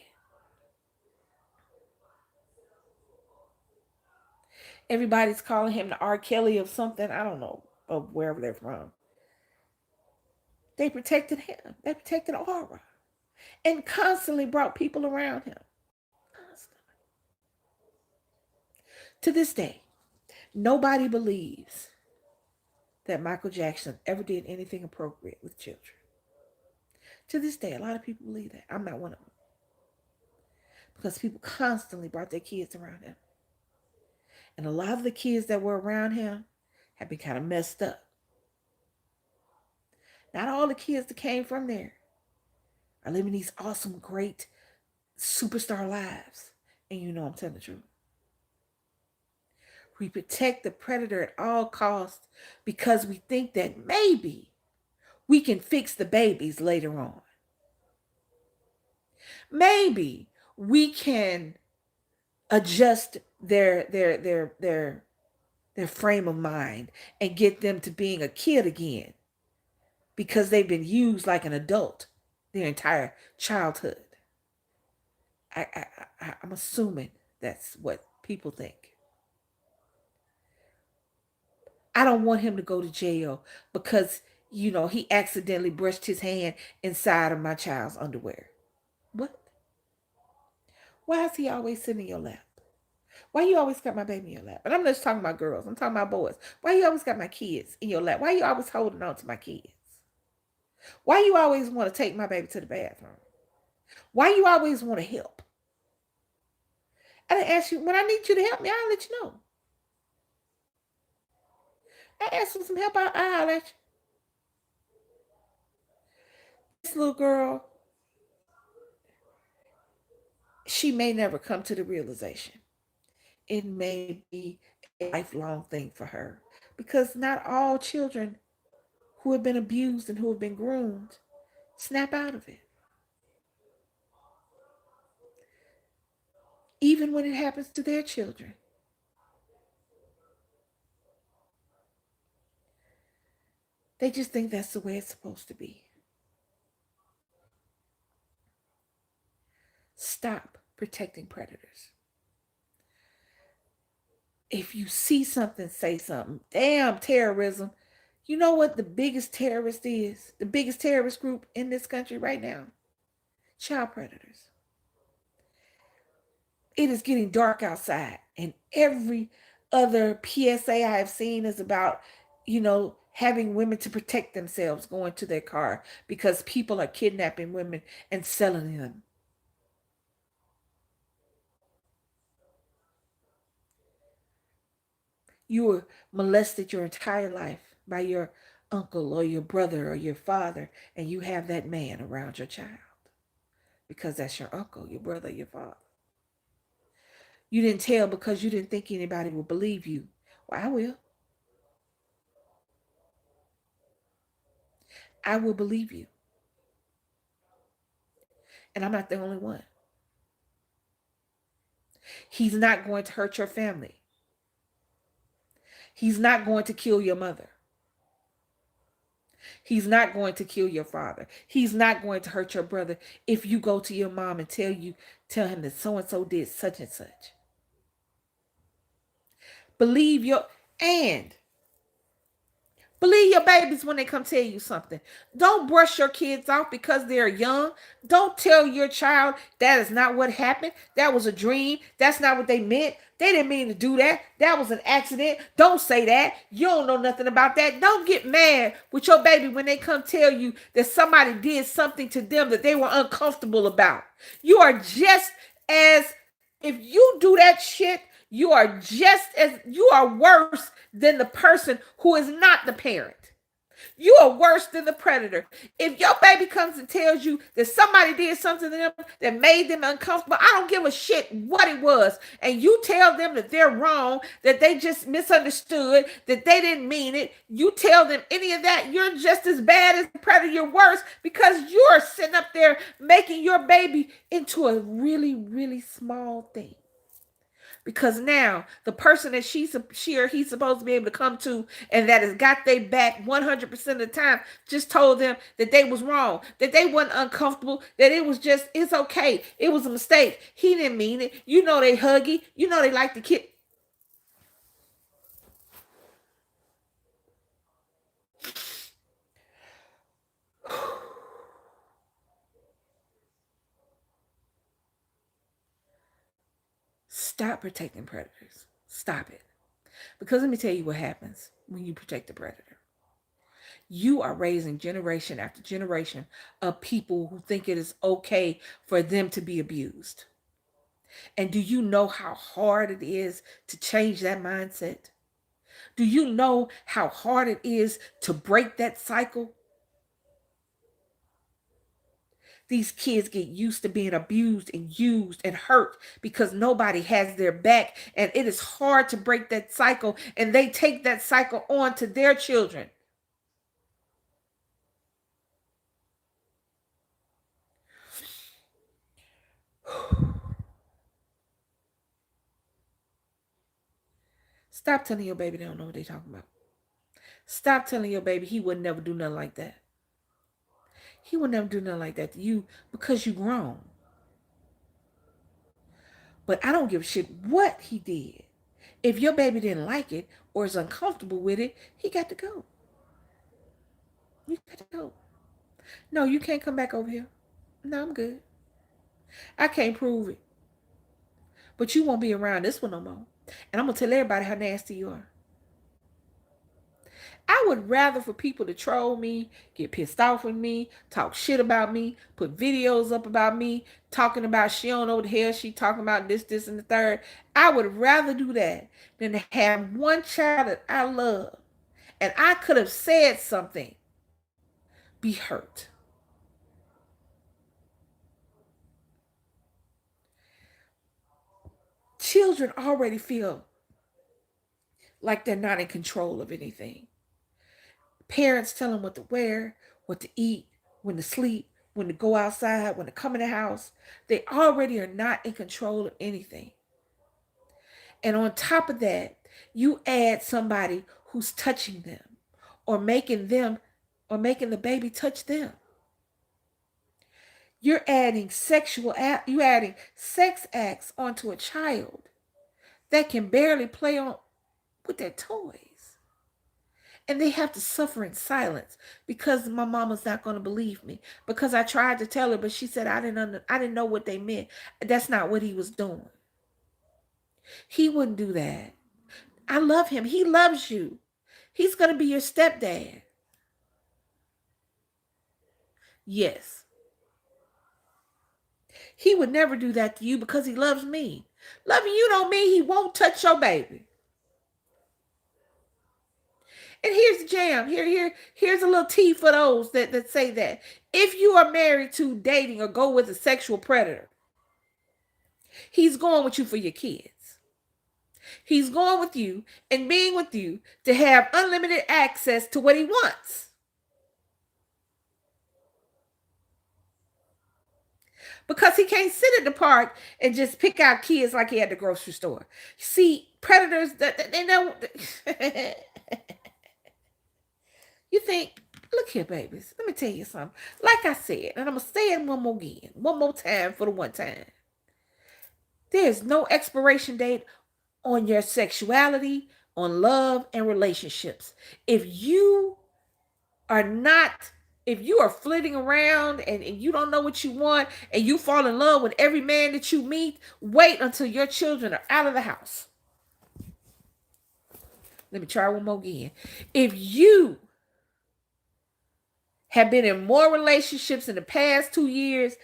Everybody's calling him the R. Kelly of something. I don't know of wherever they're from. They protected him. They protected Aura and constantly brought people around him. Constantly. To this day, nobody believes that Michael Jackson ever did anything appropriate with children. To this day, a lot of people believe that. I'm not one of them. Because people constantly brought their kids around him. And a lot of the kids that were around him have been kind of messed up. Not all the kids that came from there are living these awesome, great, superstar lives. And you know I'm telling the truth. We protect the predator at all costs because we think that maybe we can fix the babies later on. Maybe we can adjust their frame of mind and get them to being a kid again because they've been used like an adult their entire childhood. I'm assuming that's what people think. I don't want him to go to jail because, he accidentally brushed his hand inside of my child's underwear. What? Why is he always sitting in your lap? Why you always got my baby in your lap? And I'm just talking about girls. I'm talking about boys. Why you always got my kids in your lap? Why you always holding on to my kids? Why you always want to take my baby to the bathroom? Why you always want to help? I didn't ask you when I need you to help me. I'll let you know. I asked for some help. I'll let you. This little girl, she may never come to the realization. It may be a lifelong thing for her because not all children who have been abused and who have been groomed snap out of it. Even when it happens to their children, they just think that's the way it's supposed to be. Stop protecting predators. If you see something, say something. Damn terrorism. You know what the biggest terrorist is? The biggest terrorist group in this country right now? Child predators. It is getting dark outside, and every other PSA I have seen is about, having women to protect themselves going to their car because people are kidnapping women and selling them. You were molested your entire life by your uncle or your brother or your father, and you have that man around your child because that's your uncle, your brother, your father. You didn't tell because you didn't think anybody would believe you. Well, I will. I will believe you. And I'm not the only one. He's not going to hurt your family. He's not going to kill your mother. He's not going to kill your father. He's not going to hurt your brother if you go to your mom and tell him that so and so did such and such. Believe your and Believe your babies when they come tell you something. Don't brush your kids off because they're young. Don't tell your child that is not what happened. That was a dream. That's not what they meant. They didn't mean to do that. That was an accident. Don't say that. You don't know nothing about that. Don't get mad with your baby when they come tell you that somebody did something to them that they were uncomfortable about. You are just as, if you do that shit, you are worse than the person who is not the parent. You are worse than the predator. If your baby comes and tells you that somebody did something to them that made them uncomfortable, I don't give a shit what it was, and you tell them that they're wrong, that they just misunderstood, that they didn't mean it, you tell them any of that, you're just as bad as the predator. You're worse because you're sitting up there making your baby into a really, really small thing. Because now the person that she or he's supposed to be able to come to and that has got their back 100% of the time just told them that they was wrong, that they wasn't uncomfortable, that it's okay, it was a mistake, he didn't mean it. They huggy, they like to kid. Stop protecting predators. Stop it. Because let me tell you what happens when you protect the predator. You are raising generation after generation of people who think it is okay for them to be abused. And do you know how hard it is to change that mindset? Do you know how hard it is to break that cycle? These kids get used to being abused and used and hurt because nobody has their back. And it is hard to break that cycle. And they take that cycle on to their children. Stop telling your baby they don't know what they're talking about. Stop telling your baby he would never do nothing like that. He would never do nothing like that to you because you grown. But I don't give a shit what he did. If your baby didn't like it or is uncomfortable with it, he got to go. You got to go. No, you can't come back over here. No, I'm good. I can't prove it. But you won't be around this one no more. And I'm going to tell everybody how nasty you are. I would rather for people to troll me, get pissed off with me, talk shit about me, put videos up about me, talking about she don't know what the hell she talking about, this, and the third. I would rather do that than to have one child that I love and I could have said something be hurt. Children already feel like they're not in control of anything. Parents tell them what to wear, what to eat, when to sleep, when to go outside, when to come in the house. They already are not in control of anything. And on top of that, you add somebody who's touching them or making them or making the baby touch them. You're adding sex acts onto a child that can barely play on with their toys. And they have to suffer in silence because my mama's not going to believe me. Because I tried to tell her, but she said I didn't know what they meant. That's not what he was doing. He wouldn't do that. I love him. He loves you. He's going to be your stepdad. Yes. He would never do that to you because he loves me. Loving you don't mean he won't touch your baby. And here's the jam. Here's a little tea for those that say that. If you are married to, dating, or go with a sexual predator, he's going with you for your kids. He's going with you and being with you to have unlimited access to what he wants. Because he can't sit at the park and just pick out kids like he had the grocery store. See, predators, they know. You think, look here, babies, let me tell you something. Like I said, and I'm going to say it one more time for the one time. There's no expiration date on your sexuality, on love, and relationships. If you are not, if you are flitting around and you don't know what you want and you fall in love with every man that you meet, wait until your children are out of the house. Let me try one more again. If you have been in more relationships in the past 2 years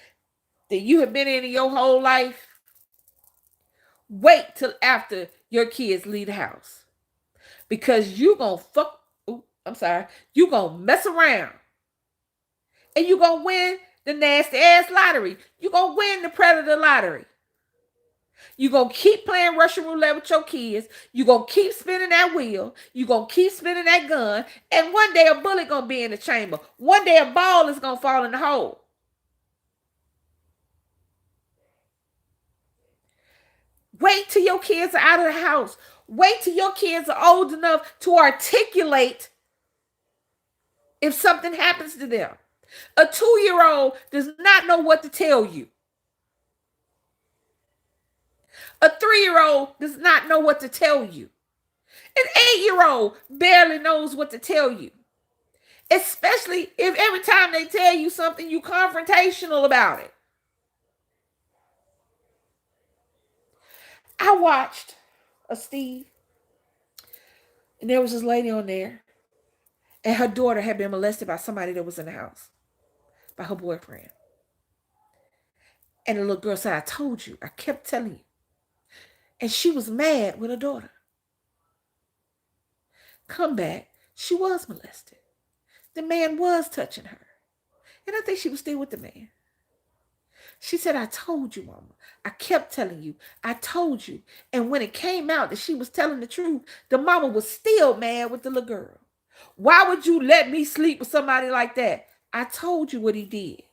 than you have been in your whole life, wait till after your kids leave the house. Because you gonna you gonna mess around. And you gonna win the nasty ass lottery. You gonna win the predator lottery. You gonna keep playing Russian roulette with your kids. You gonna keep spinning that wheel. You gonna keep spinning that gun. And one day a bullet gonna be in the chamber. One day a ball is gonna fall in the hole. Wait till your kids are out of the house. Wait till your kids are old enough to articulate if something happens to them. A 2-year-old does not know what to tell you. A 3-year-old does not know what to tell you. An 8-year-old barely knows what to tell you. Especially if every time they tell you something, you confrontational about it. I watched a Steve, and there was this lady on there, and her daughter had been molested by somebody that was in the house, by her boyfriend. And the little girl said, I told you, I kept telling you. And she was mad with her daughter. Come back, she was molested. The man was touching her. And I think she was still with the man. She said, I told you, mama. I kept telling you. I told you. And when it came out that she was telling the truth, the mama was still mad with the little girl. Why would you let me sleep with somebody like that? I told you what he did.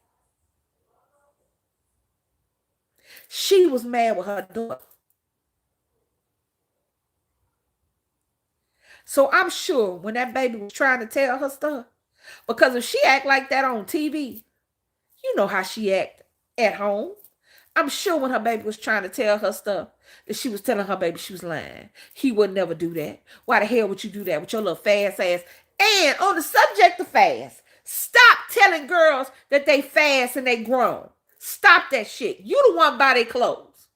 She was mad with her daughter. So I'm sure when that baby was trying to tell her stuff, because if she act like that on TV, you know how she act at home. I'm sure when her baby was trying to tell her stuff, that she was telling her baby she was lying. He would never do that. Why the hell would you do that with your little fast ass? And on the subject of fast, stop telling girls that they fast and they grown. Stop that shit. You the one buy their clothes.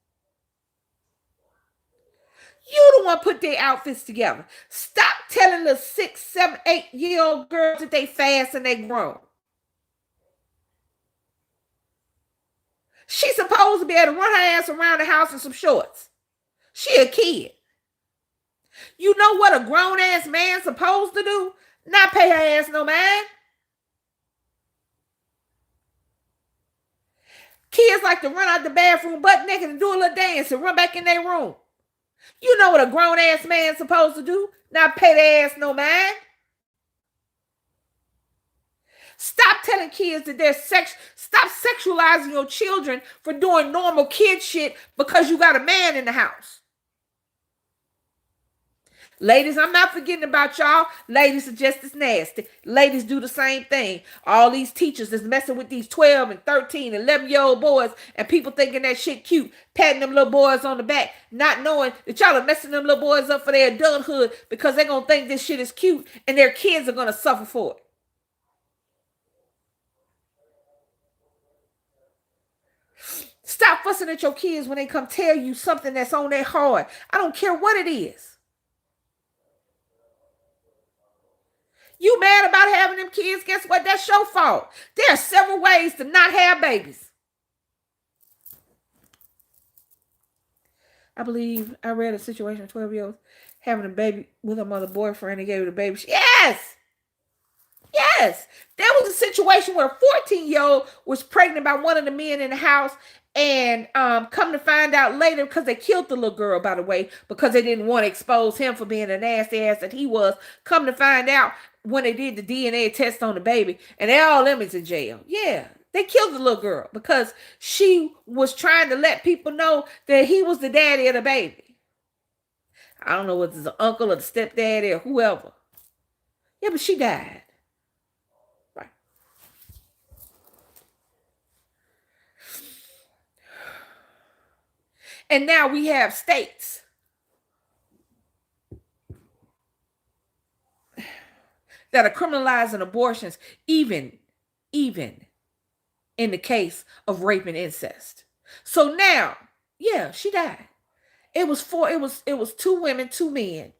want to put their outfits together. Stop telling the 6, 7, 8-year-old girls that they fast and they grown. She's supposed to be able to run her ass around the house in some shorts. She a kid. You know what a grown ass man supposed to do? Not pay her ass no mind. Kids like to run out the bathroom butt naked and do a little dance and run back in their room. You know what a grown ass man supposed to do? Not pay their ass no mind. Stop telling kids that they're stop sexualizing your children for doing normal kid shit because you got a man in the house. Ladies, I'm not forgetting about y'all. Ladies are just as nasty. Ladies do the same thing. All these teachers is messing with these 12 and 13, 11-year-old boys, and people thinking that shit cute, patting them little boys on the back, not knowing that y'all are messing them little boys up for their adulthood because they're going to think this shit is cute and their kids are going to suffer for it. Stop fussing at your kids when they come tell you something that's on their heart. I don't care what it is. You mad about having them kids? Guess what? That's your fault. There are several ways to not have babies. I believe I read a situation of 12-year-olds having a baby with her mother boyfriend and gave her the baby. Yes. Yes. There was a situation where a 14-year-old was pregnant by one of the men in the house, and come to find out later, because they killed the little girl, by the way, because they didn't want to expose him for being a nasty ass that he was. Come to find out when they did the DNA test on the baby, and they all them is in jail. Yeah. They killed the little girl because she was trying to let people know that he was the daddy of the baby. I don't know whether it's the uncle or the stepdaddy or whoever. Yeah, but she died. Right. And now we have states that are criminalizing abortions, even in the case of rape and incest. So now, yeah, she died. It was two women, two men.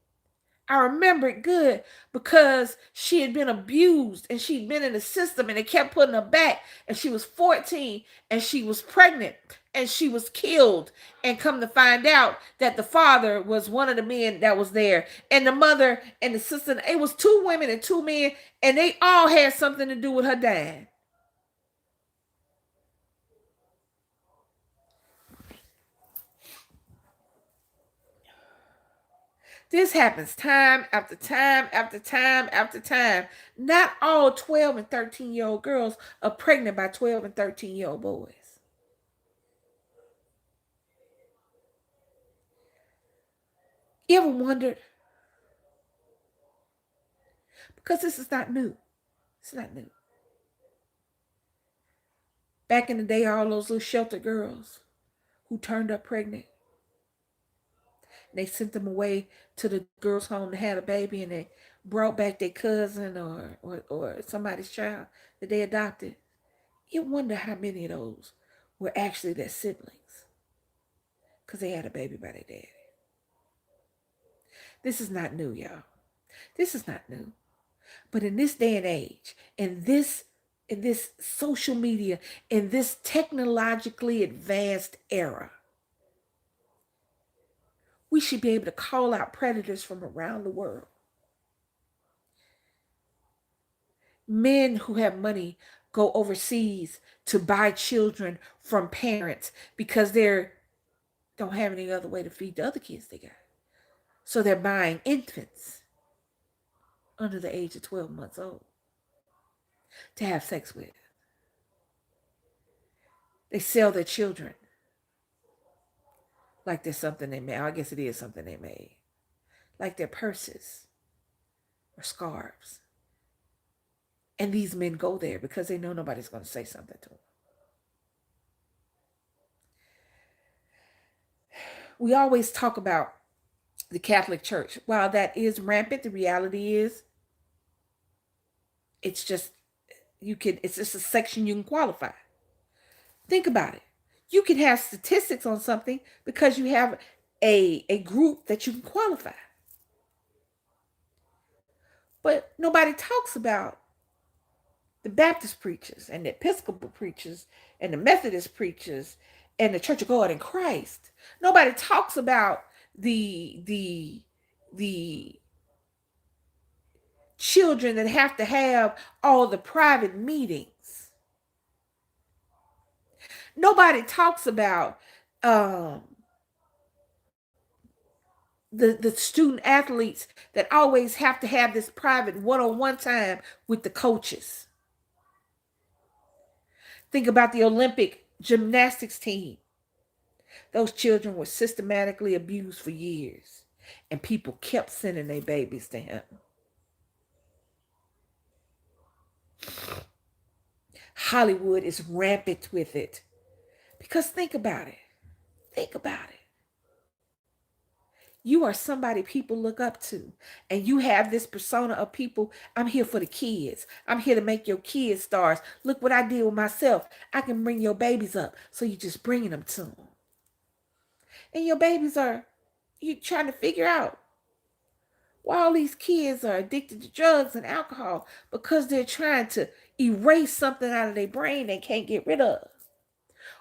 I remember it good because she had been abused and she'd been in the system and they kept putting her back, and she was 14 and she was pregnant and she was killed, and come to find out that the father was one of the men that was there, and the mother and the sister. It was two women and two men, and they all had something to do with her dying. This happens time after time after time after time. Not all 12 and 13-year-old girls are pregnant by 12 and 13-year-old boys. You ever wondered? Because this is not new. It's not new. Back in the day, all those little shelter girls who turned up pregnant, they sent them away to the girls' home to have a baby, and they brought back their cousin or somebody's child that they adopted. You wonder how many of those were actually their siblings because they had a baby by their daddy. This is not new, y'all. This is not new. But in this day and age, in this social media, in this technologically advanced era, we should be able to call out predators from around the world. Men who have money go overseas to buy children from parents because they don't have any other way to feed the other kids they got. So they're buying infants under the age of 12 months old to have sex with. They sell their children like there's something they made. I guess it is something they made. Like their purses or scarves. And these men go there because they know nobody's going to say something to them. We always talk about the Catholic Church. While that is rampant, the reality is it's just it's just a section you can qualify. Think about it. You can have statistics on something because you have a group that you can qualify. But nobody talks about the Baptist preachers and the Episcopal preachers and the Methodist preachers and the Church of God in Christ. Nobody talks about the children that have to have all the private meetings. Nobody talks about um, the student athletes that always have to have this private one-on-one time with the coaches. Think about the Olympic gymnastics team. Those children were systematically abused for years, and people kept sending their babies to him. Hollywood is rampant with it. Because think about it. Think about it. You are somebody people look up to, and you have this persona of people. I'm here for the kids. I'm here to make your kids stars. Look what I did with myself. I can bring your babies up. So you're just bringing them to them. And your babies are, you trying to figure out why all these kids are addicted to drugs and alcohol because they're trying to erase something out of their brain they can't get rid of.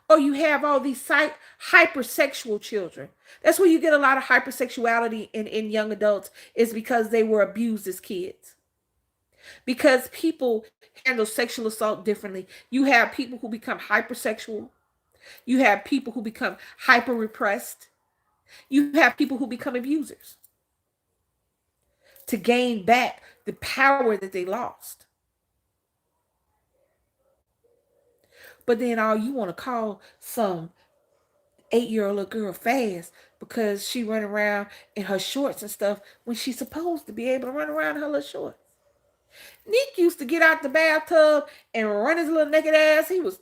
Or you have all these hypersexual children. That's where you get a lot of hypersexuality in young adults, is because they were abused as kids. Because people handle sexual assault differently. You have people who become hypersexual. You have people who become hyper repressed. You have people who become abusers to gain back the power that they lost. But then all you want to call some 8-year-old little girl fast because she run around in her shorts and stuff when she's supposed to be able to run around in her little shorts. Nick used to get out the bathtub and run his little naked ass. He was,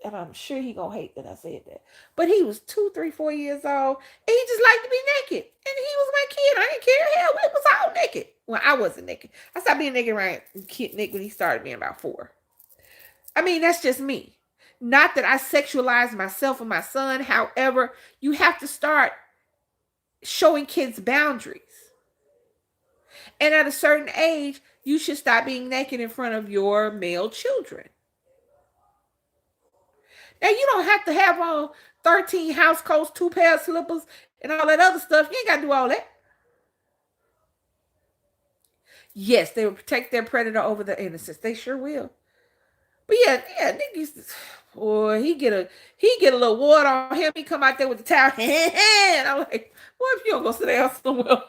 and I'm sure he gonna hate that I said that, but he was 2, 3, 4 years old, and he just liked to be naked. And he was my kid. I didn't care. Hell, we was all naked. Well, I wasn't naked. I stopped being naked around kid Nick when he started being about 4. I mean, that's just me. Not that I sexualize myself or my son. However, you have to start showing kids boundaries. And at a certain age, you should stop being naked in front of your male children. Now, you don't have to have on 13 house coats, 2 pair of slippers, and all that other stuff. You ain't got to do all that. Yes, they will protect their predator over the innocents. They sure will. But yeah, Nick used to, boy, he get a little water on him. He come out there with the towel, and I'm like, what if you don't go sit down somewhere?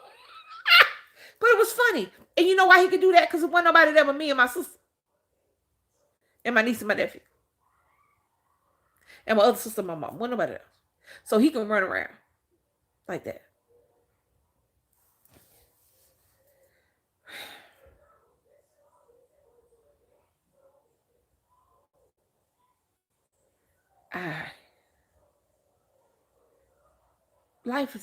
But it was funny, and you know why he could do that? Because there wasn't nobody there but me and my sister, and my niece and my nephew, and my other sister, and my mom. Wasn't nobody else, so he can run around like that. Ah, life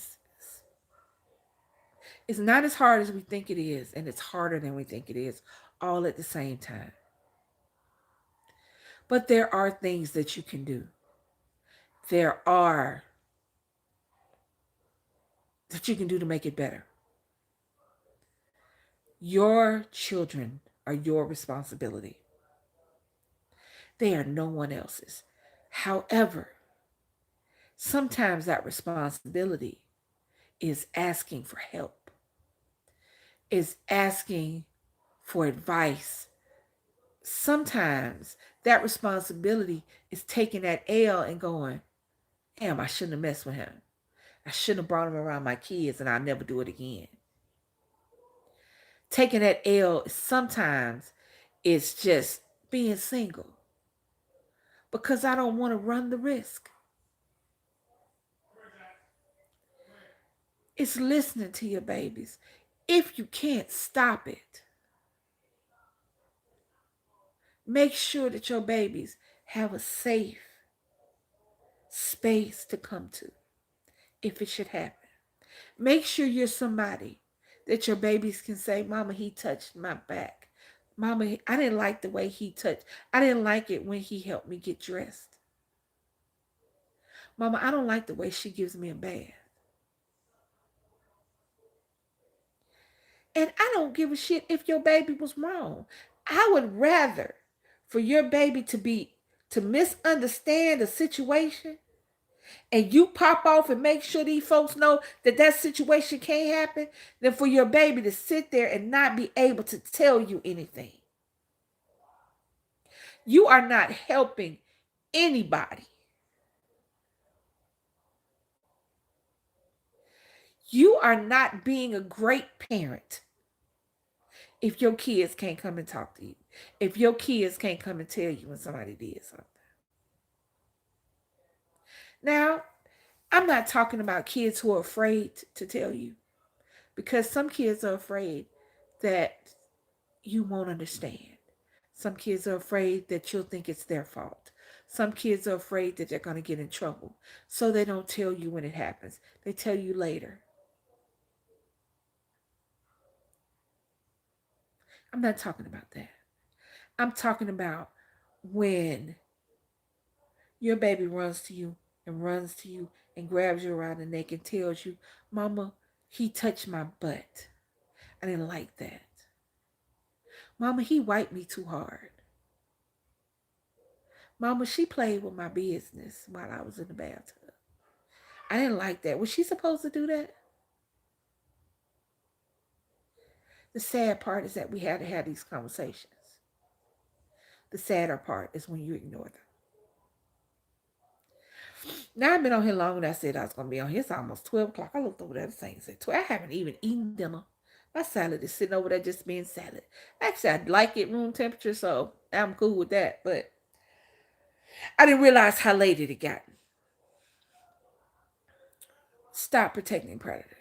is not as hard as we think it is, and it's harder than we think it is, all at the same time. But there are things that you can do. There are that you can do to make it better. Your children are your responsibility. They are no one else's. However, sometimes that responsibility is asking for help, is asking for advice. Sometimes that responsibility is taking that L and going, damn, I shouldn't have messed with him. I shouldn't have brought him around my kids, and I'll never do it again. Taking that L sometimes is just being single because I don't want to run the risk. It's listening to your babies. If you can't stop it, make sure that your babies have a safe space to come to if it should happen. Make sure you're somebody that your babies can say, Mama, he touched my back. Mama, I didn't like the way he touched. I didn't like it when he helped me get dressed. Mama, I don't like the way she gives me a bath. And I don't give a shit if your baby was wrong. I would rather for your baby to misunderstand a situation and you pop off and make sure these folks know that that situation can't happen than for your baby to sit there and not be able to tell you anything. You are not helping anybody. You are not being a great parent if your kids can't come and talk to you. If your kids can't come and tell you when somebody did something. Now, I'm not talking about kids who are afraid to tell you because some kids are afraid that you won't understand. Some kids are afraid that you'll think it's their fault. Some kids are afraid that they're going to get in trouble. So they don't tell you when it happens. They tell you later. I'm not talking about that. I'm talking about when your baby runs to you and runs to you and grabs you around the neck and tells you, Mama, he touched my butt. I didn't like that. Mama, he wiped me too hard. Mama, she played with my business while I was in the bathtub. I didn't like that. Was she supposed to do that? The sad part is that we had to have these conversations. The sadder part is when you ignore them. Now I've been on here longer than I said I was going to be on here. It's almost 12 o'clock. I looked over there the thing and said, 12. I haven't even eaten dinner. My salad is sitting over there just being salad. Actually, I like it room temperature, so I'm cool with that. But I didn't realize how late it had gotten. Stop protecting predators.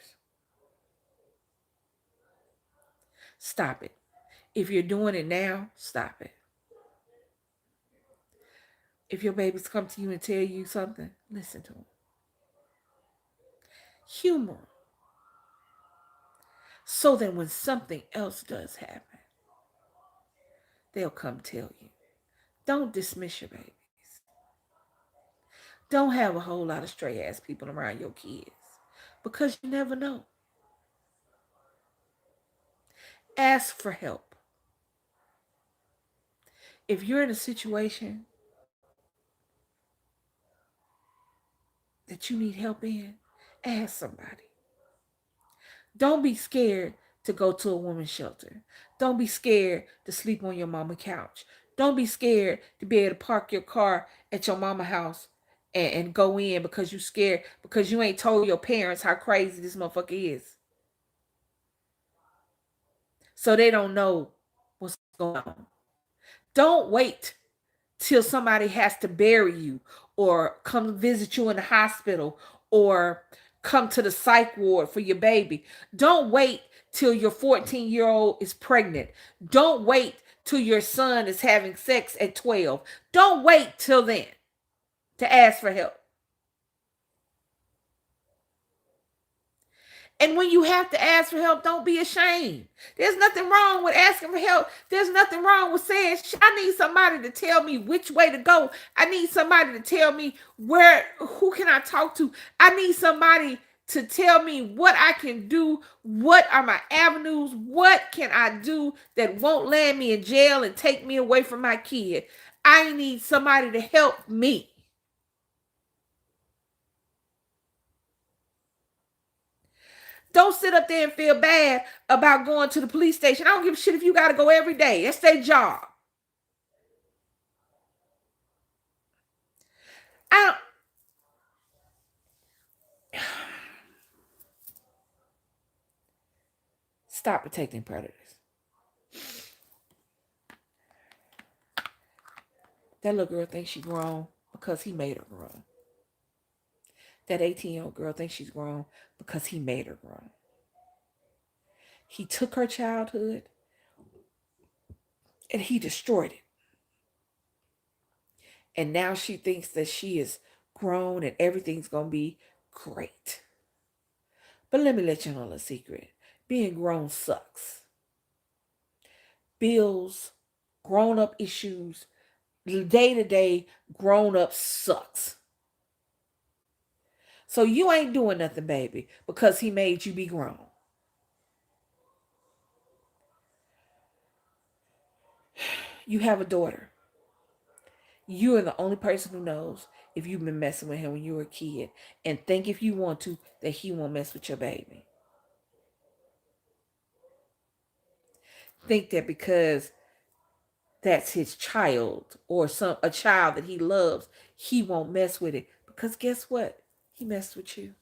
Stop it. If you're doing it now, stop it. If your babies come to you and tell you something, listen to them. Humor them. So that when something else does happen, they'll come tell you. Don't dismiss your babies. Don't have a whole lot of stray ass people around your kids because you never know. Ask for help. If you're in a situation that you need help in, ask somebody. Don't be scared to go to a woman's shelter. Don't be scared to sleep on your mama's couch. Don't be scared to be able to park your car at your mama's house and go in because you're scared because you ain't told your parents how crazy this motherfucker is. So they don't know what's going on. Don't wait till somebody has to bury you or come visit you in the hospital or come to the psych ward for your baby. Don't wait till your 14-year-old is pregnant. Don't wait till your son is having sex at 12. Don't wait till then to ask for help. And when you have to ask for help, don't be ashamed. There's nothing wrong with asking for help. There's nothing wrong with saying, I need somebody to tell me which way to go. I need somebody to tell me who can I talk to? I need somebody to tell me what I can do. What are my avenues? What can I do that won't land me in jail and take me away from my kid? I need somebody to help me. Don't sit up there and feel bad about going to the police station. I don't give a shit if you got to go every day. That's their job. I don't... Stop protecting predators. That little girl thinks she's grown because he made her grown. That 18-year-old girl thinks she's grown because he made her grown. He took her childhood and he destroyed it. And now she thinks that she is grown and everything's going to be great. But let me let you know a secret. Being grown sucks. Bills, grown-up issues, day-to-day grown-up sucks. So you ain't doing nothing, baby, because he made you be grown. You have a daughter. You are the only person who knows if you've been messing with him when you were a kid. And think if you want to that he won't mess with your baby. Think that because that's his child or a child that he loves, he won't mess with it. Because guess what? He messed with you.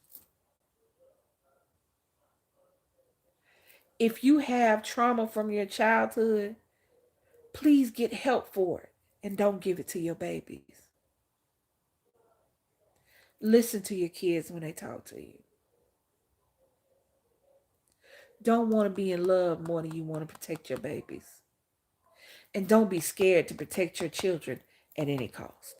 If you have trauma from your childhood, please get help for it and don't give it to your babies. Listen to your kids when they talk to you. Don't want to be in love more than you want to protect your babies. And don't be scared to protect your children at any cost.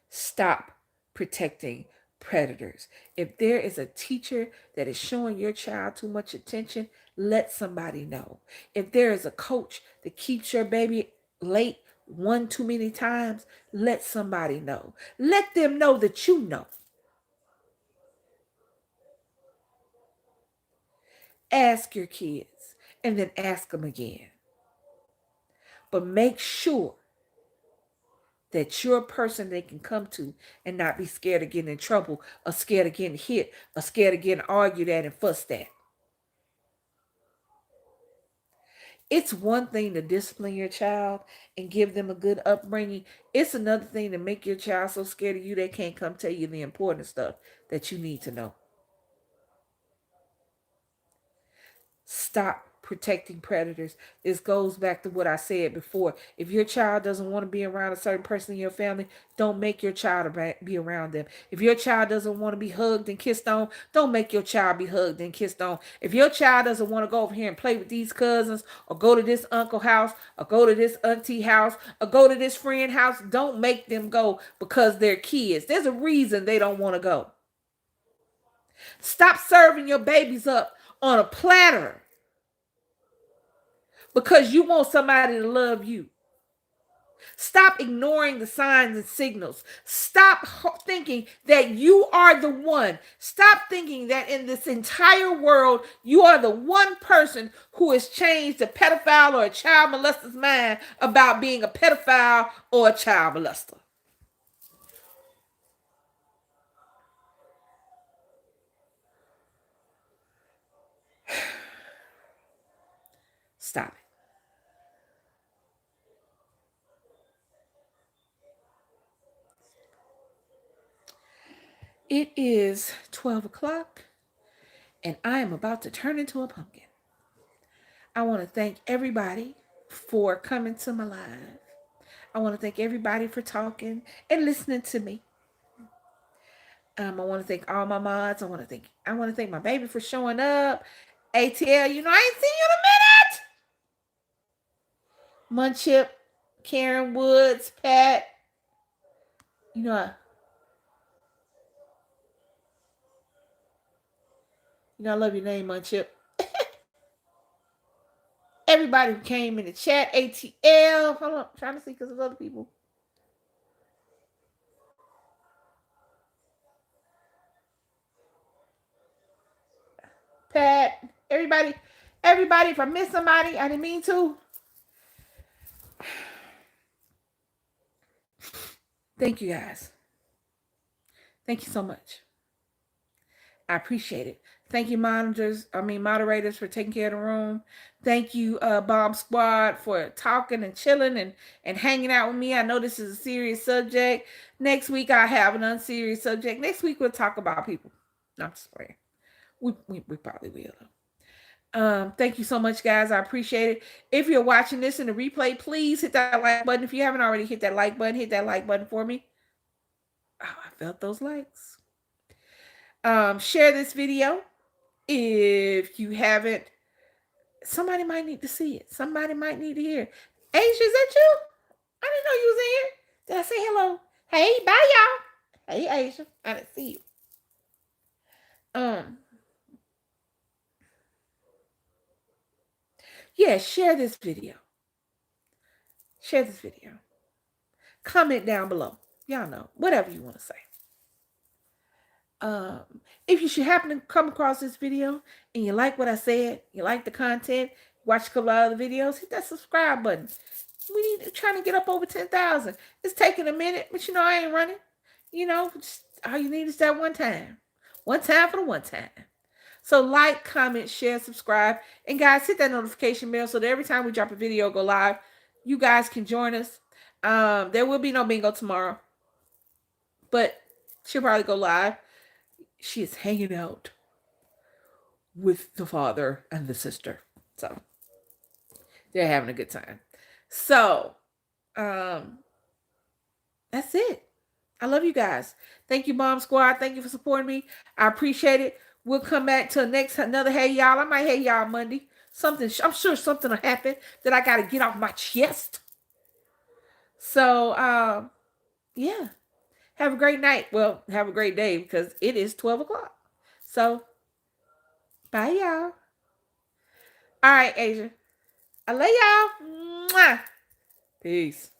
Stop protecting predators. If there is a teacher that is showing your child too much attention, let somebody know. If there is a coach that keeps your baby late one too many times, let somebody know. Let them know that you know. Ask your kids and then ask them again. But make sure that you're a person they can come to and not be scared of getting in trouble or scared of getting hit or scared of getting argued at and fussed at. It's one thing to discipline your child and give them a good upbringing. It's another thing to make your child so scared of you they can't come tell you the important stuff that you need to know. Stop protecting predators. This goes back to what I said before. If your child doesn't want to be around a certain person in your family, don't make your child be around them. If your child doesn't want to be hugged and kissed on, don't make your child be hugged and kissed on. If your child doesn't want to go over here and play with these cousins or go to this uncle house or go to this auntie house or go to this friend house, don't make them go because they're kids. There's a reason they don't want to go. Stop serving your babies up on a platter because you want somebody to love you. Stop ignoring the signs and signals. Stop thinking that you are the one. Stop thinking that in this entire world, you are the one person who has changed a pedophile or a child molester's mind about being a pedophile or a child molester. Stop it. It is 12 o'clock and I am about to turn into a pumpkin. I want to thank everybody for coming to my live. I want to thank everybody for talking and listening to me. I want to thank all my mods. I want to thank my baby for showing up. ATL, I ain't seen you in a minute. Munchip, Karen Woods, Pat. You know, I, I love your name, Munchip. Everybody who came in the chat, ATL. Hold on, I'm trying to see because there's other people. Pat, everybody, if I miss somebody, I didn't mean to. Thank you guys. Thank you so much. I appreciate it. Thank you, moderators for taking care of the room. Thank you, Bomb Squad, for talking and chilling and hanging out with me. I know this is a serious subject. Next week, I have an unserious subject. Next week, we'll talk about people. No, I'm just playing. We probably will. Thank you so much, guys. I appreciate it. If you're watching this in the replay, please hit that like button. If you haven't already hit that like button for me. Oh, I felt those likes. Share this video if you haven't. Somebody might need to see it. Somebody might need to hear it. Asia, is that you? I didn't know you was in here. Did I say hello? Hey, bye, y'all. Hey, Asia. I didn't see you. Yeah, share this video. Share this video. Comment down below. Y'all know. Whatever you want to say. If you should happen to come across this video and you like what I said, you like the content, Watch a couple of other videos. Hit that subscribe button. Trying to get up over 10,000. It's taking a minute, but I ain't running. All you need is that one time. One time for the one time. So like, comment, share, subscribe, and guys, hit that notification bell so that every time we drop a video, go live, you guys can join us. There will be no bingo tomorrow, but she'll probably go live. She is hanging out with the father and the sister, so they're having a good time. So, that's it. I love you guys. Thank you, Mom Squad. Thank you for supporting me. I appreciate it. We'll come back to another Hey Y'all. I might Hey Y'all Monday. I'm sure something will happen that I got to get off my chest. So, yeah. Have a great night. Well, have a great day because it is 12 o'clock. So, bye, y'all. All right, Asia. I love y'all. Mwah. Peace.